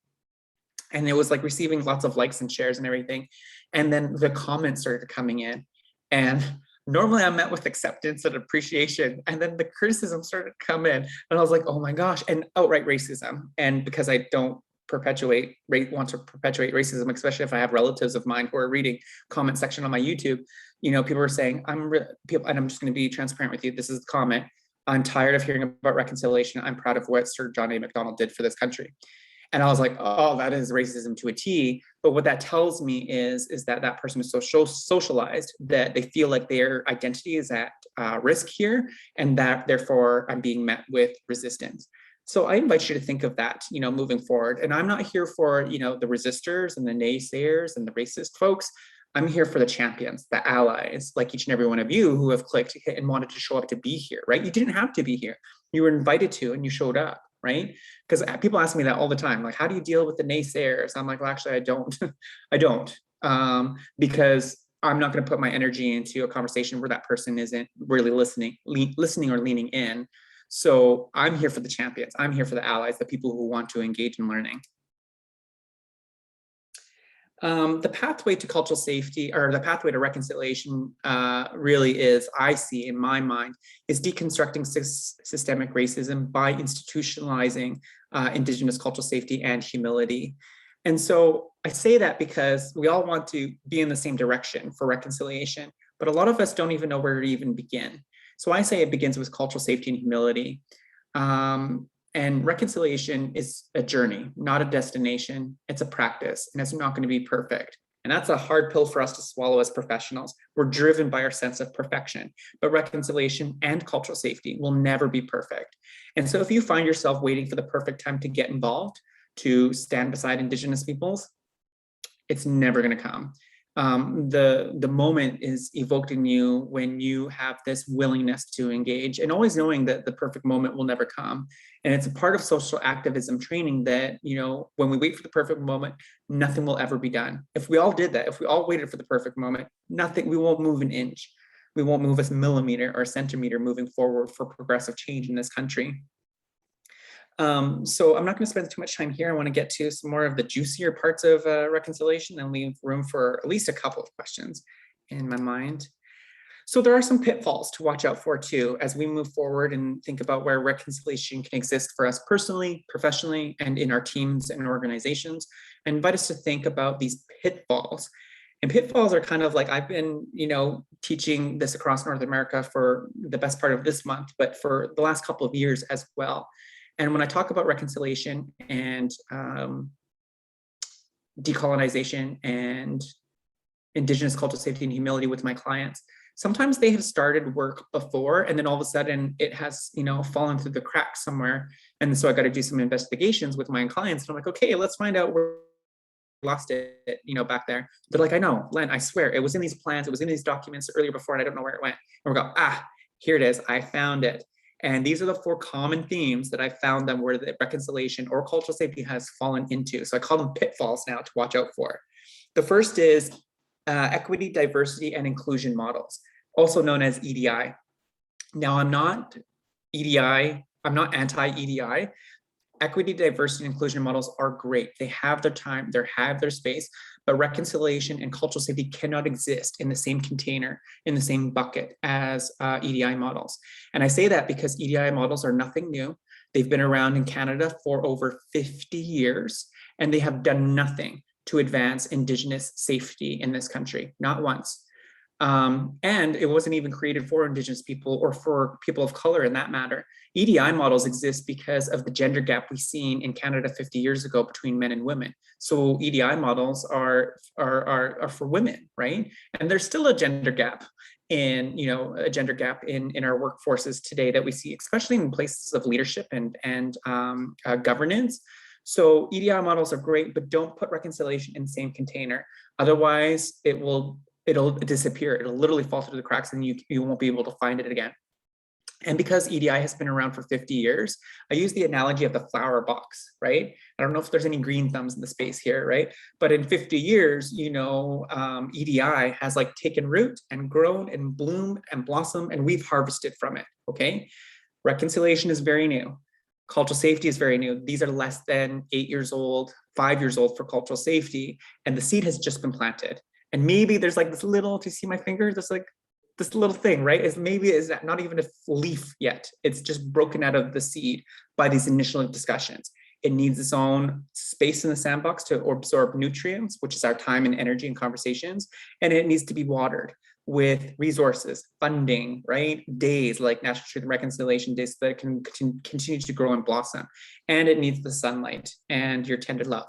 and it was like receiving lots of likes and shares and everything. And then the comments started coming in, and normally I'm met with acceptance and appreciation, and then the criticism started to come in, and I was like, oh my gosh, and outright racism. And because I don't want to perpetuate racism, especially if I have relatives of mine who are reading comment section on my YouTube, people are saying, and I'm just going to be transparent with you. This is the comment. I'm tired of hearing about reconciliation. I'm proud of what Sir John A. Macdonald did for this country. And I was like, oh, that is racism to a T. But what that tells me is that that person is so socialized that they feel like their identity is at risk here, and that therefore I'm being met with resistance. So I invite you to think of that, moving forward. And I'm not here for, the resistors and the naysayers and the racist folks. I'm here for the champions, the allies, like each and every one of you who have clicked and wanted to show up to be here, right? You didn't have to be here. You were invited to, and you showed up, right? Because people ask me that all the time, like, how do you deal with the naysayers? I'm like, well, actually, I don't. I don't, because I'm not going to put my energy into a conversation where that person isn't really listening or leaning in. So I'm here for the champions. I'm here for the allies, the people who want to engage in learning. The pathway to cultural safety, or the pathway to reconciliation, really is, I see in my mind, is deconstructing systemic racism by institutionalizing Indigenous cultural safety and humility. And so I say that because we all want to be in the same direction for reconciliation, but a lot of us don't even know where to even begin. So I say it begins with cultural safety and humility. And reconciliation is a journey, not a destination. It's a practice, and it's not going to be perfect. And that's a hard pill for us to swallow as professionals. We're driven by our sense of perfection, but reconciliation and cultural safety will never be perfect. And so if you find yourself waiting for the perfect time to get involved, to stand beside Indigenous peoples, it's never going to come. The moment is evoked in you when you have this willingness to engage, and always knowing that the perfect moment will never come. And it's a part of social activism training that, when we wait for the perfect moment, nothing will ever be done. If we all did that, if we all waited for the perfect moment, we won't move an inch. We won't move a millimeter or a centimeter moving forward for progressive change in this country. So I'm not going to spend too much time here. I want to get to some more of the juicier parts of reconciliation and leave room for at least a couple of questions in my mind. So there are some pitfalls to watch out for too, as we move forward and think about where reconciliation can exist for us personally, professionally, and in our teams and organizations. I invite us to think about these pitfalls. And pitfalls are kind of like, I've been, teaching this across North America for the best part of this month, but for the last couple of years as well. And when I talk about reconciliation and decolonization and Indigenous cultural safety and humility with my clients, sometimes they have started work before, and then all of a sudden it has, fallen through the cracks somewhere. And so I got to do some investigations with my clients. And I'm like, okay, let's find out where we lost it, back there. They're like, I know, Len, I swear, it was in these plans, it was in these documents earlier before, and I don't know where it went. And we go, here it is, I found it. And these are the 4 common themes that I found them where the reconciliation or cultural safety has fallen into. So I call them pitfalls now to watch out for. The first is equity, diversity, and inclusion models, also known as EDI. Now, I'm not anti-EDI. Equity, diversity, and inclusion models are great. They have their time, they have their space, but reconciliation and cultural safety cannot exist in the same container, in the same bucket as EDI models. And I say that because EDI models are nothing new. They've been around in Canada for over 50 years, and they have done nothing to advance Indigenous safety in this country, not once. And it wasn't even created for Indigenous people or for people of color in that matter. EDI models exist because of the gender gap we've seen in Canada 50 years ago between men and women. So EDI models are for women, right? And there's still a gender gap in, you know, a gender gap in our workforces today that we see, especially in places of leadership and governance. So EDI models are great, but don't put reconciliation in the same container. Otherwise, it'll disappear. It'll literally fall through the cracks, and you won't be able to find it again. And because EDI has been around for 50 years, I use the analogy of the flower box, right? I don't know if there's any green thumbs in the space here, right? But in 50 years, you know, EDI has like taken root and grown and bloomed and blossomed, and we've harvested from it, okay? Reconciliation is very new. Cultural safety is very new. These are less than 8 years old, 5 years old for cultural safety, and the seed has just been planted. And maybe there's like this little, do you see my finger? There's like this little thing, right? Is not even a leaf yet. It's just broken out of the seed by these initial discussions. It needs its own space in the sandbox to absorb nutrients, which is our time and energy and conversations. And it needs to be watered with resources, funding, right? Days like National Truth and Reconciliation Days so that it can continue to grow and blossom. And it needs the sunlight and your tender love.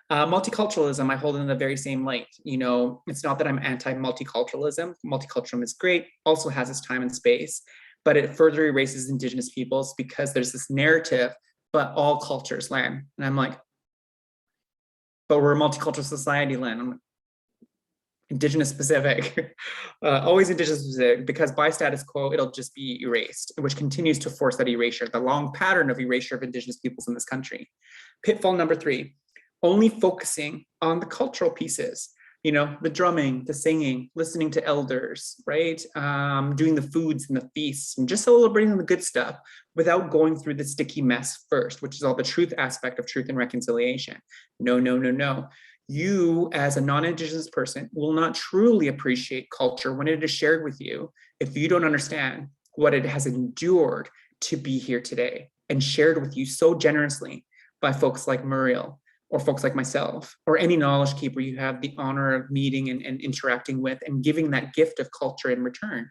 Multiculturalism, I hold in the very same light. You know, it's not that I'm anti-multiculturalism. Multiculturalism is great, also has its time and space, but it further erases Indigenous peoples because there's this narrative, but all cultures land. And I'm like, but we're a multicultural society, land. I'm like, Indigenous specific, always Indigenous specific, because by status quo, it'll just be erased, which continues to force that erasure, the long pattern of erasure of Indigenous peoples in this country. Pitfall number 3. Only focusing on the cultural pieces, you know, the drumming, the singing, listening to elders, right? Doing the foods and the feasts and just celebrating the good stuff without going through the sticky mess first, which is all the truth aspect of truth and reconciliation. No, no, no, no. You as a non-Indigenous person will not truly appreciate culture when it is shared with you if you don't understand what it has endured to be here today and shared with you so generously by folks like Muriel, or folks like myself, or any knowledge keeper you have the honor of meeting and interacting with and giving that gift of culture in return.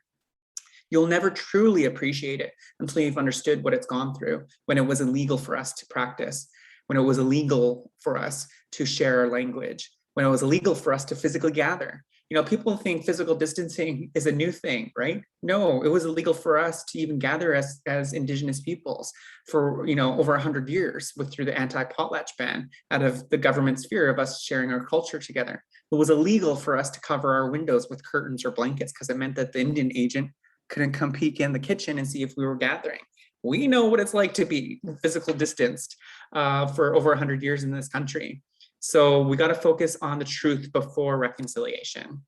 You'll never truly appreciate it until you've understood what it's gone through, when it was illegal for us to practice, when it was illegal for us to share our language, when it was illegal for us to physically gather. You know, people think physical distancing is a new thing, right? No, it was illegal for us to even gather as Indigenous peoples for, you know, over 100 years through the anti-potlatch ban out of the government's fear of us sharing our culture together. It was illegal for us to cover our windows with curtains or blankets because it meant that the Indian agent couldn't come peek in the kitchen and see if we were gathering. We know what it's like to be physical distanced for over 100 years in this country. So we got to focus on the truth before reconciliation.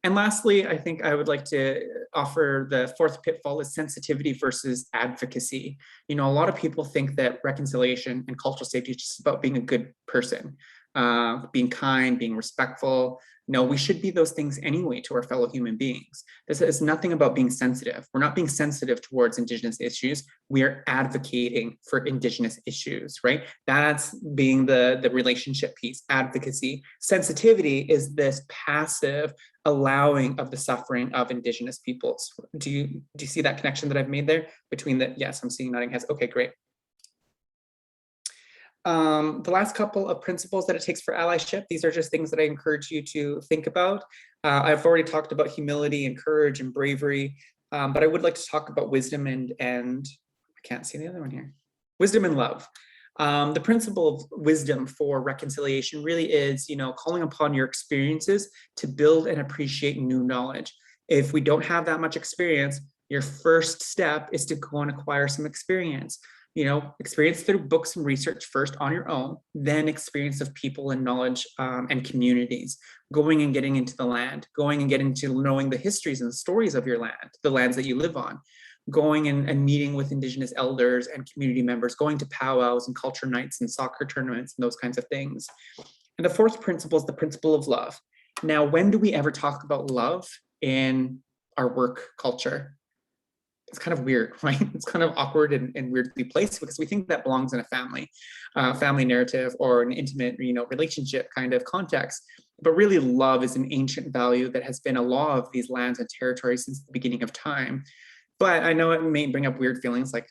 And lastly, I think I would like to offer the 4th pitfall is sensitivity versus advocacy. You know, a lot of people think that reconciliation and cultural safety is just about being a good person, being kind, being respectful. No, we should be those things anyway to our fellow human beings. This is nothing about being sensitive. We're not being sensitive towards Indigenous issues. We are advocating for Indigenous issues, right? That's being the relationship piece, advocacy. Sensitivity is this passive allowing of the suffering of Indigenous peoples. Do you see that connection that I've made there between the, yes, I'm seeing nodding heads. Okay, great. The last couple of principles that it takes for allyship, these are just things that I encourage you to think about. I've already talked about humility and courage and bravery, but I would like to talk about wisdom and I can't see the other one here. Wisdom and love. The principle of wisdom for reconciliation really is, you know, calling upon your experiences to build and appreciate new knowledge. If we don't have that much experience, your first step is to go and acquire some experience. You know, experience through books and research first on your own, then experience of people and knowledge and communities, going and getting into the land, going and getting into knowing the histories and the stories of your land, the lands that you live on, going and meeting with Indigenous elders and community members, going to powwows and culture nights and soccer tournaments and those kinds of things. And the 4th principle is the principle of love. Now, when do we ever talk about love in our work culture? It's kind of weird, right? It's kind of awkward and weirdly placed because we think that belongs in a family narrative or an intimate, you know, relationship kind of context. But really, love is an ancient value that has been a law of these lands and territories since the beginning of time. But I know it may bring up weird feelings like,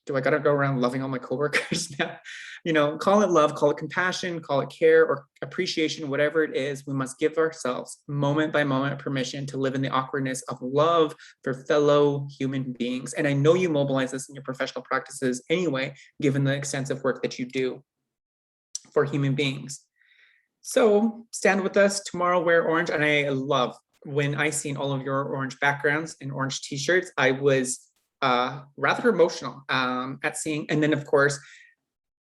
Do I got to go around loving all my coworkers now? You know, call it love, call it compassion, call it care or appreciation, whatever it is. We must give ourselves moment by moment permission to live in the awkwardness of love for fellow human beings. And I know you mobilize this in your professional practices anyway, given the extensive work that you do for human beings. So stand with us tomorrow, wear orange. And I love when I seen all of your orange backgrounds and orange t-shirts, I was rather emotional at seeing. And then of course,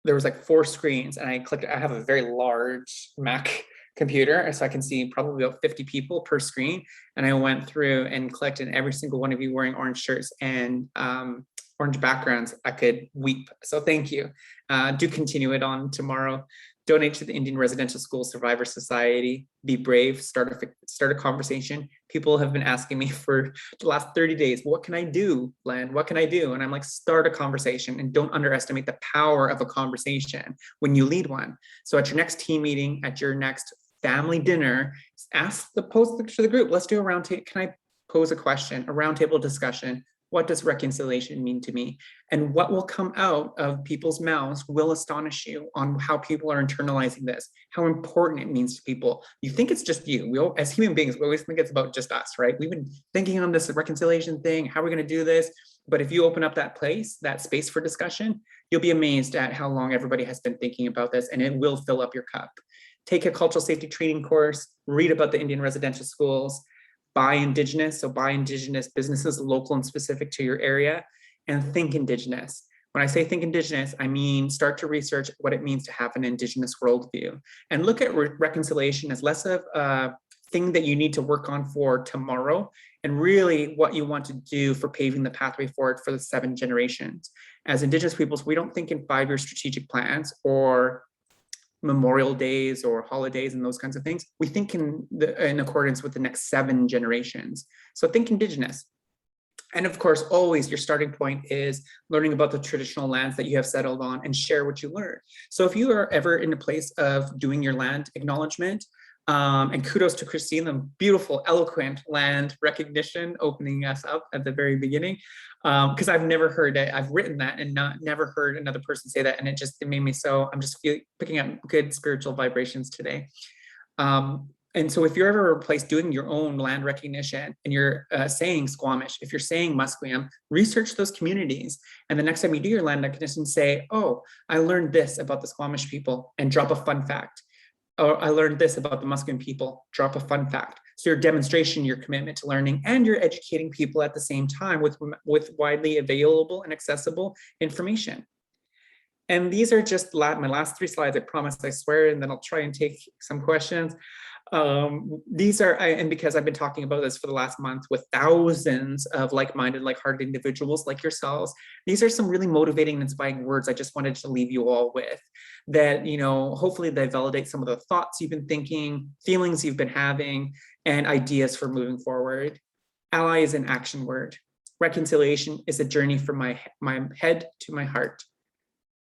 there was like 4 screens and I clicked, I have a very large Mac computer, so I can see probably about 50 people per screen. And I went through and clicked, and every single one of you wearing orange shirts and orange backgrounds, I could weep. So thank you. Do continue it on tomorrow. Donate to the Indian Residential School Survivor Society. Be brave, start a conversation. People have been asking me for the last 30 days, what can I do, Len? What can I do? And I'm like, start a conversation, and don't underestimate the power of a conversation when you lead one. So at your next team meeting, at your next family dinner, ask the post to the group. Let's do a round table. Can I pose a question, a roundtable discussion? What does reconciliation mean to me? And what will come out of people's mouths will astonish you on how people are internalizing this, how important it means to people. You think it's just you. We all, as human beings, we always think it's about just us, right? We've been thinking on this reconciliation thing, how are we gonna do this? But if you open up that place, that space for discussion, you'll be amazed at how long everybody has been thinking about this, and it will fill up your cup. Take a cultural safety training course, read about the Indian residential schools, buy Indigenous, so buy Indigenous businesses local and specific to your area, and think Indigenous. When I say think Indigenous, I mean start to research what it means to have an Indigenous worldview, and look at reconciliation as less of a thing that you need to work on for tomorrow, and really what you want to do for paving the pathway forward for the 7 generations. As Indigenous peoples, we don't think in 5-year strategic plans or memorial days or holidays and those kinds of things. We think in accordance with the next 7 generations. So think Indigenous. And of course, always your starting point is learning about the traditional lands that you have settled on and share what you learned. So if you are ever in a place of doing your land acknowledgement, and kudos to Christine, the beautiful, eloquent land recognition, opening us up at the very beginning, because I've never heard it. I've written that and never heard another person say that, and it made me so. I'm just picking up good spiritual vibrations today. And so if you're ever replaced doing your own land recognition and you're saying Squamish, if you're saying Musqueam, research those communities. And the next time you do your land recognition, say, oh, I learned this about the Squamish people, and drop a fun fact. Or I learned this about the Musqueam people, drop a fun fact. So your demonstration, your commitment to learning, and you're educating people at the same time with widely available and accessible information. And these are just my last 3 slides, I promise, I swear, and then I'll try and take some questions. These are, and because I've been talking about this for the last month with thousands of like-minded, like-hearted individuals like yourselves, these are some really motivating and inspiring words I just wanted to leave you all with, that, you know, hopefully they validate some of the thoughts you've been thinking, feelings you've been having, and ideas for moving forward. Ally is an action word. Reconciliation is a journey from my head to my heart.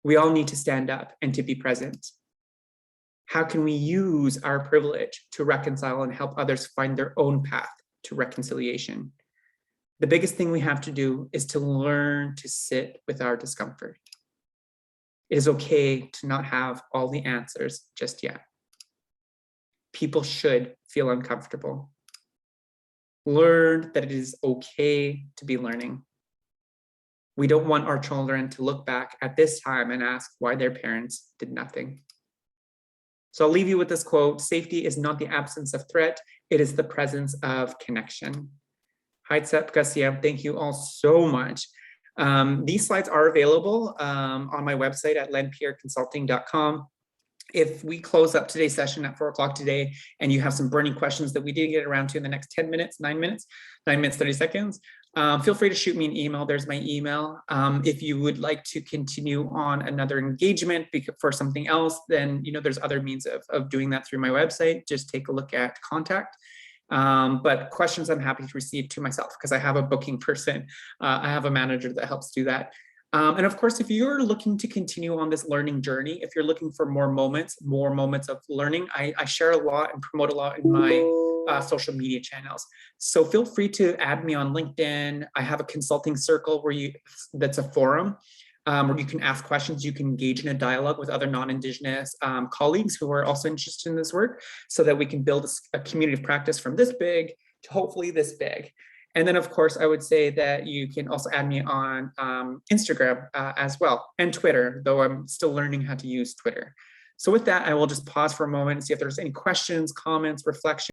We all need to stand up and to be present. How can we use our privilege to reconcile and help others find their own path to reconciliation? The biggest thing we have to do is to learn to sit with our discomfort. It is okay to not have all the answers just yet. People should feel uncomfortable. Learn that it is okay to be learning. We don't want our children to look back at this time and ask why their parents did nothing. So I'll leave you with this quote: safety is not the absence of threat, it is the presence of connection. Thank you all so much. These slides are available on my website at lenpierreconsulting.com. If we close up today's session at 4 o'clock today and you have some burning questions that we didn't get around to in the next 10 minutes, 9 minutes, 30 seconds, feel free to shoot me an email. There's my email. If you would like to continue on another engagement for something else, then there's other means of doing that through my website. Just take a look at contact. But questions I'm happy to receive to myself, because I have a booking person. I have a manager that helps do that. And of course, if you're looking to continue on this learning journey, if you're looking for more moments of learning, I share a lot and promote a lot in my social media channels. So feel free to add me on LinkedIn. I have a consulting circle that's a forum. where you can ask questions, you can engage in a dialogue with other non-Indigenous colleagues who are also interested in this work, so that we can build a community of practice from this big to hopefully this big. And then, of course, I would say that you can also add me on Instagram as well, and Twitter, though I'm still learning how to use Twitter. So with that, I will just pause for a moment and see if there's any questions, comments, reflections.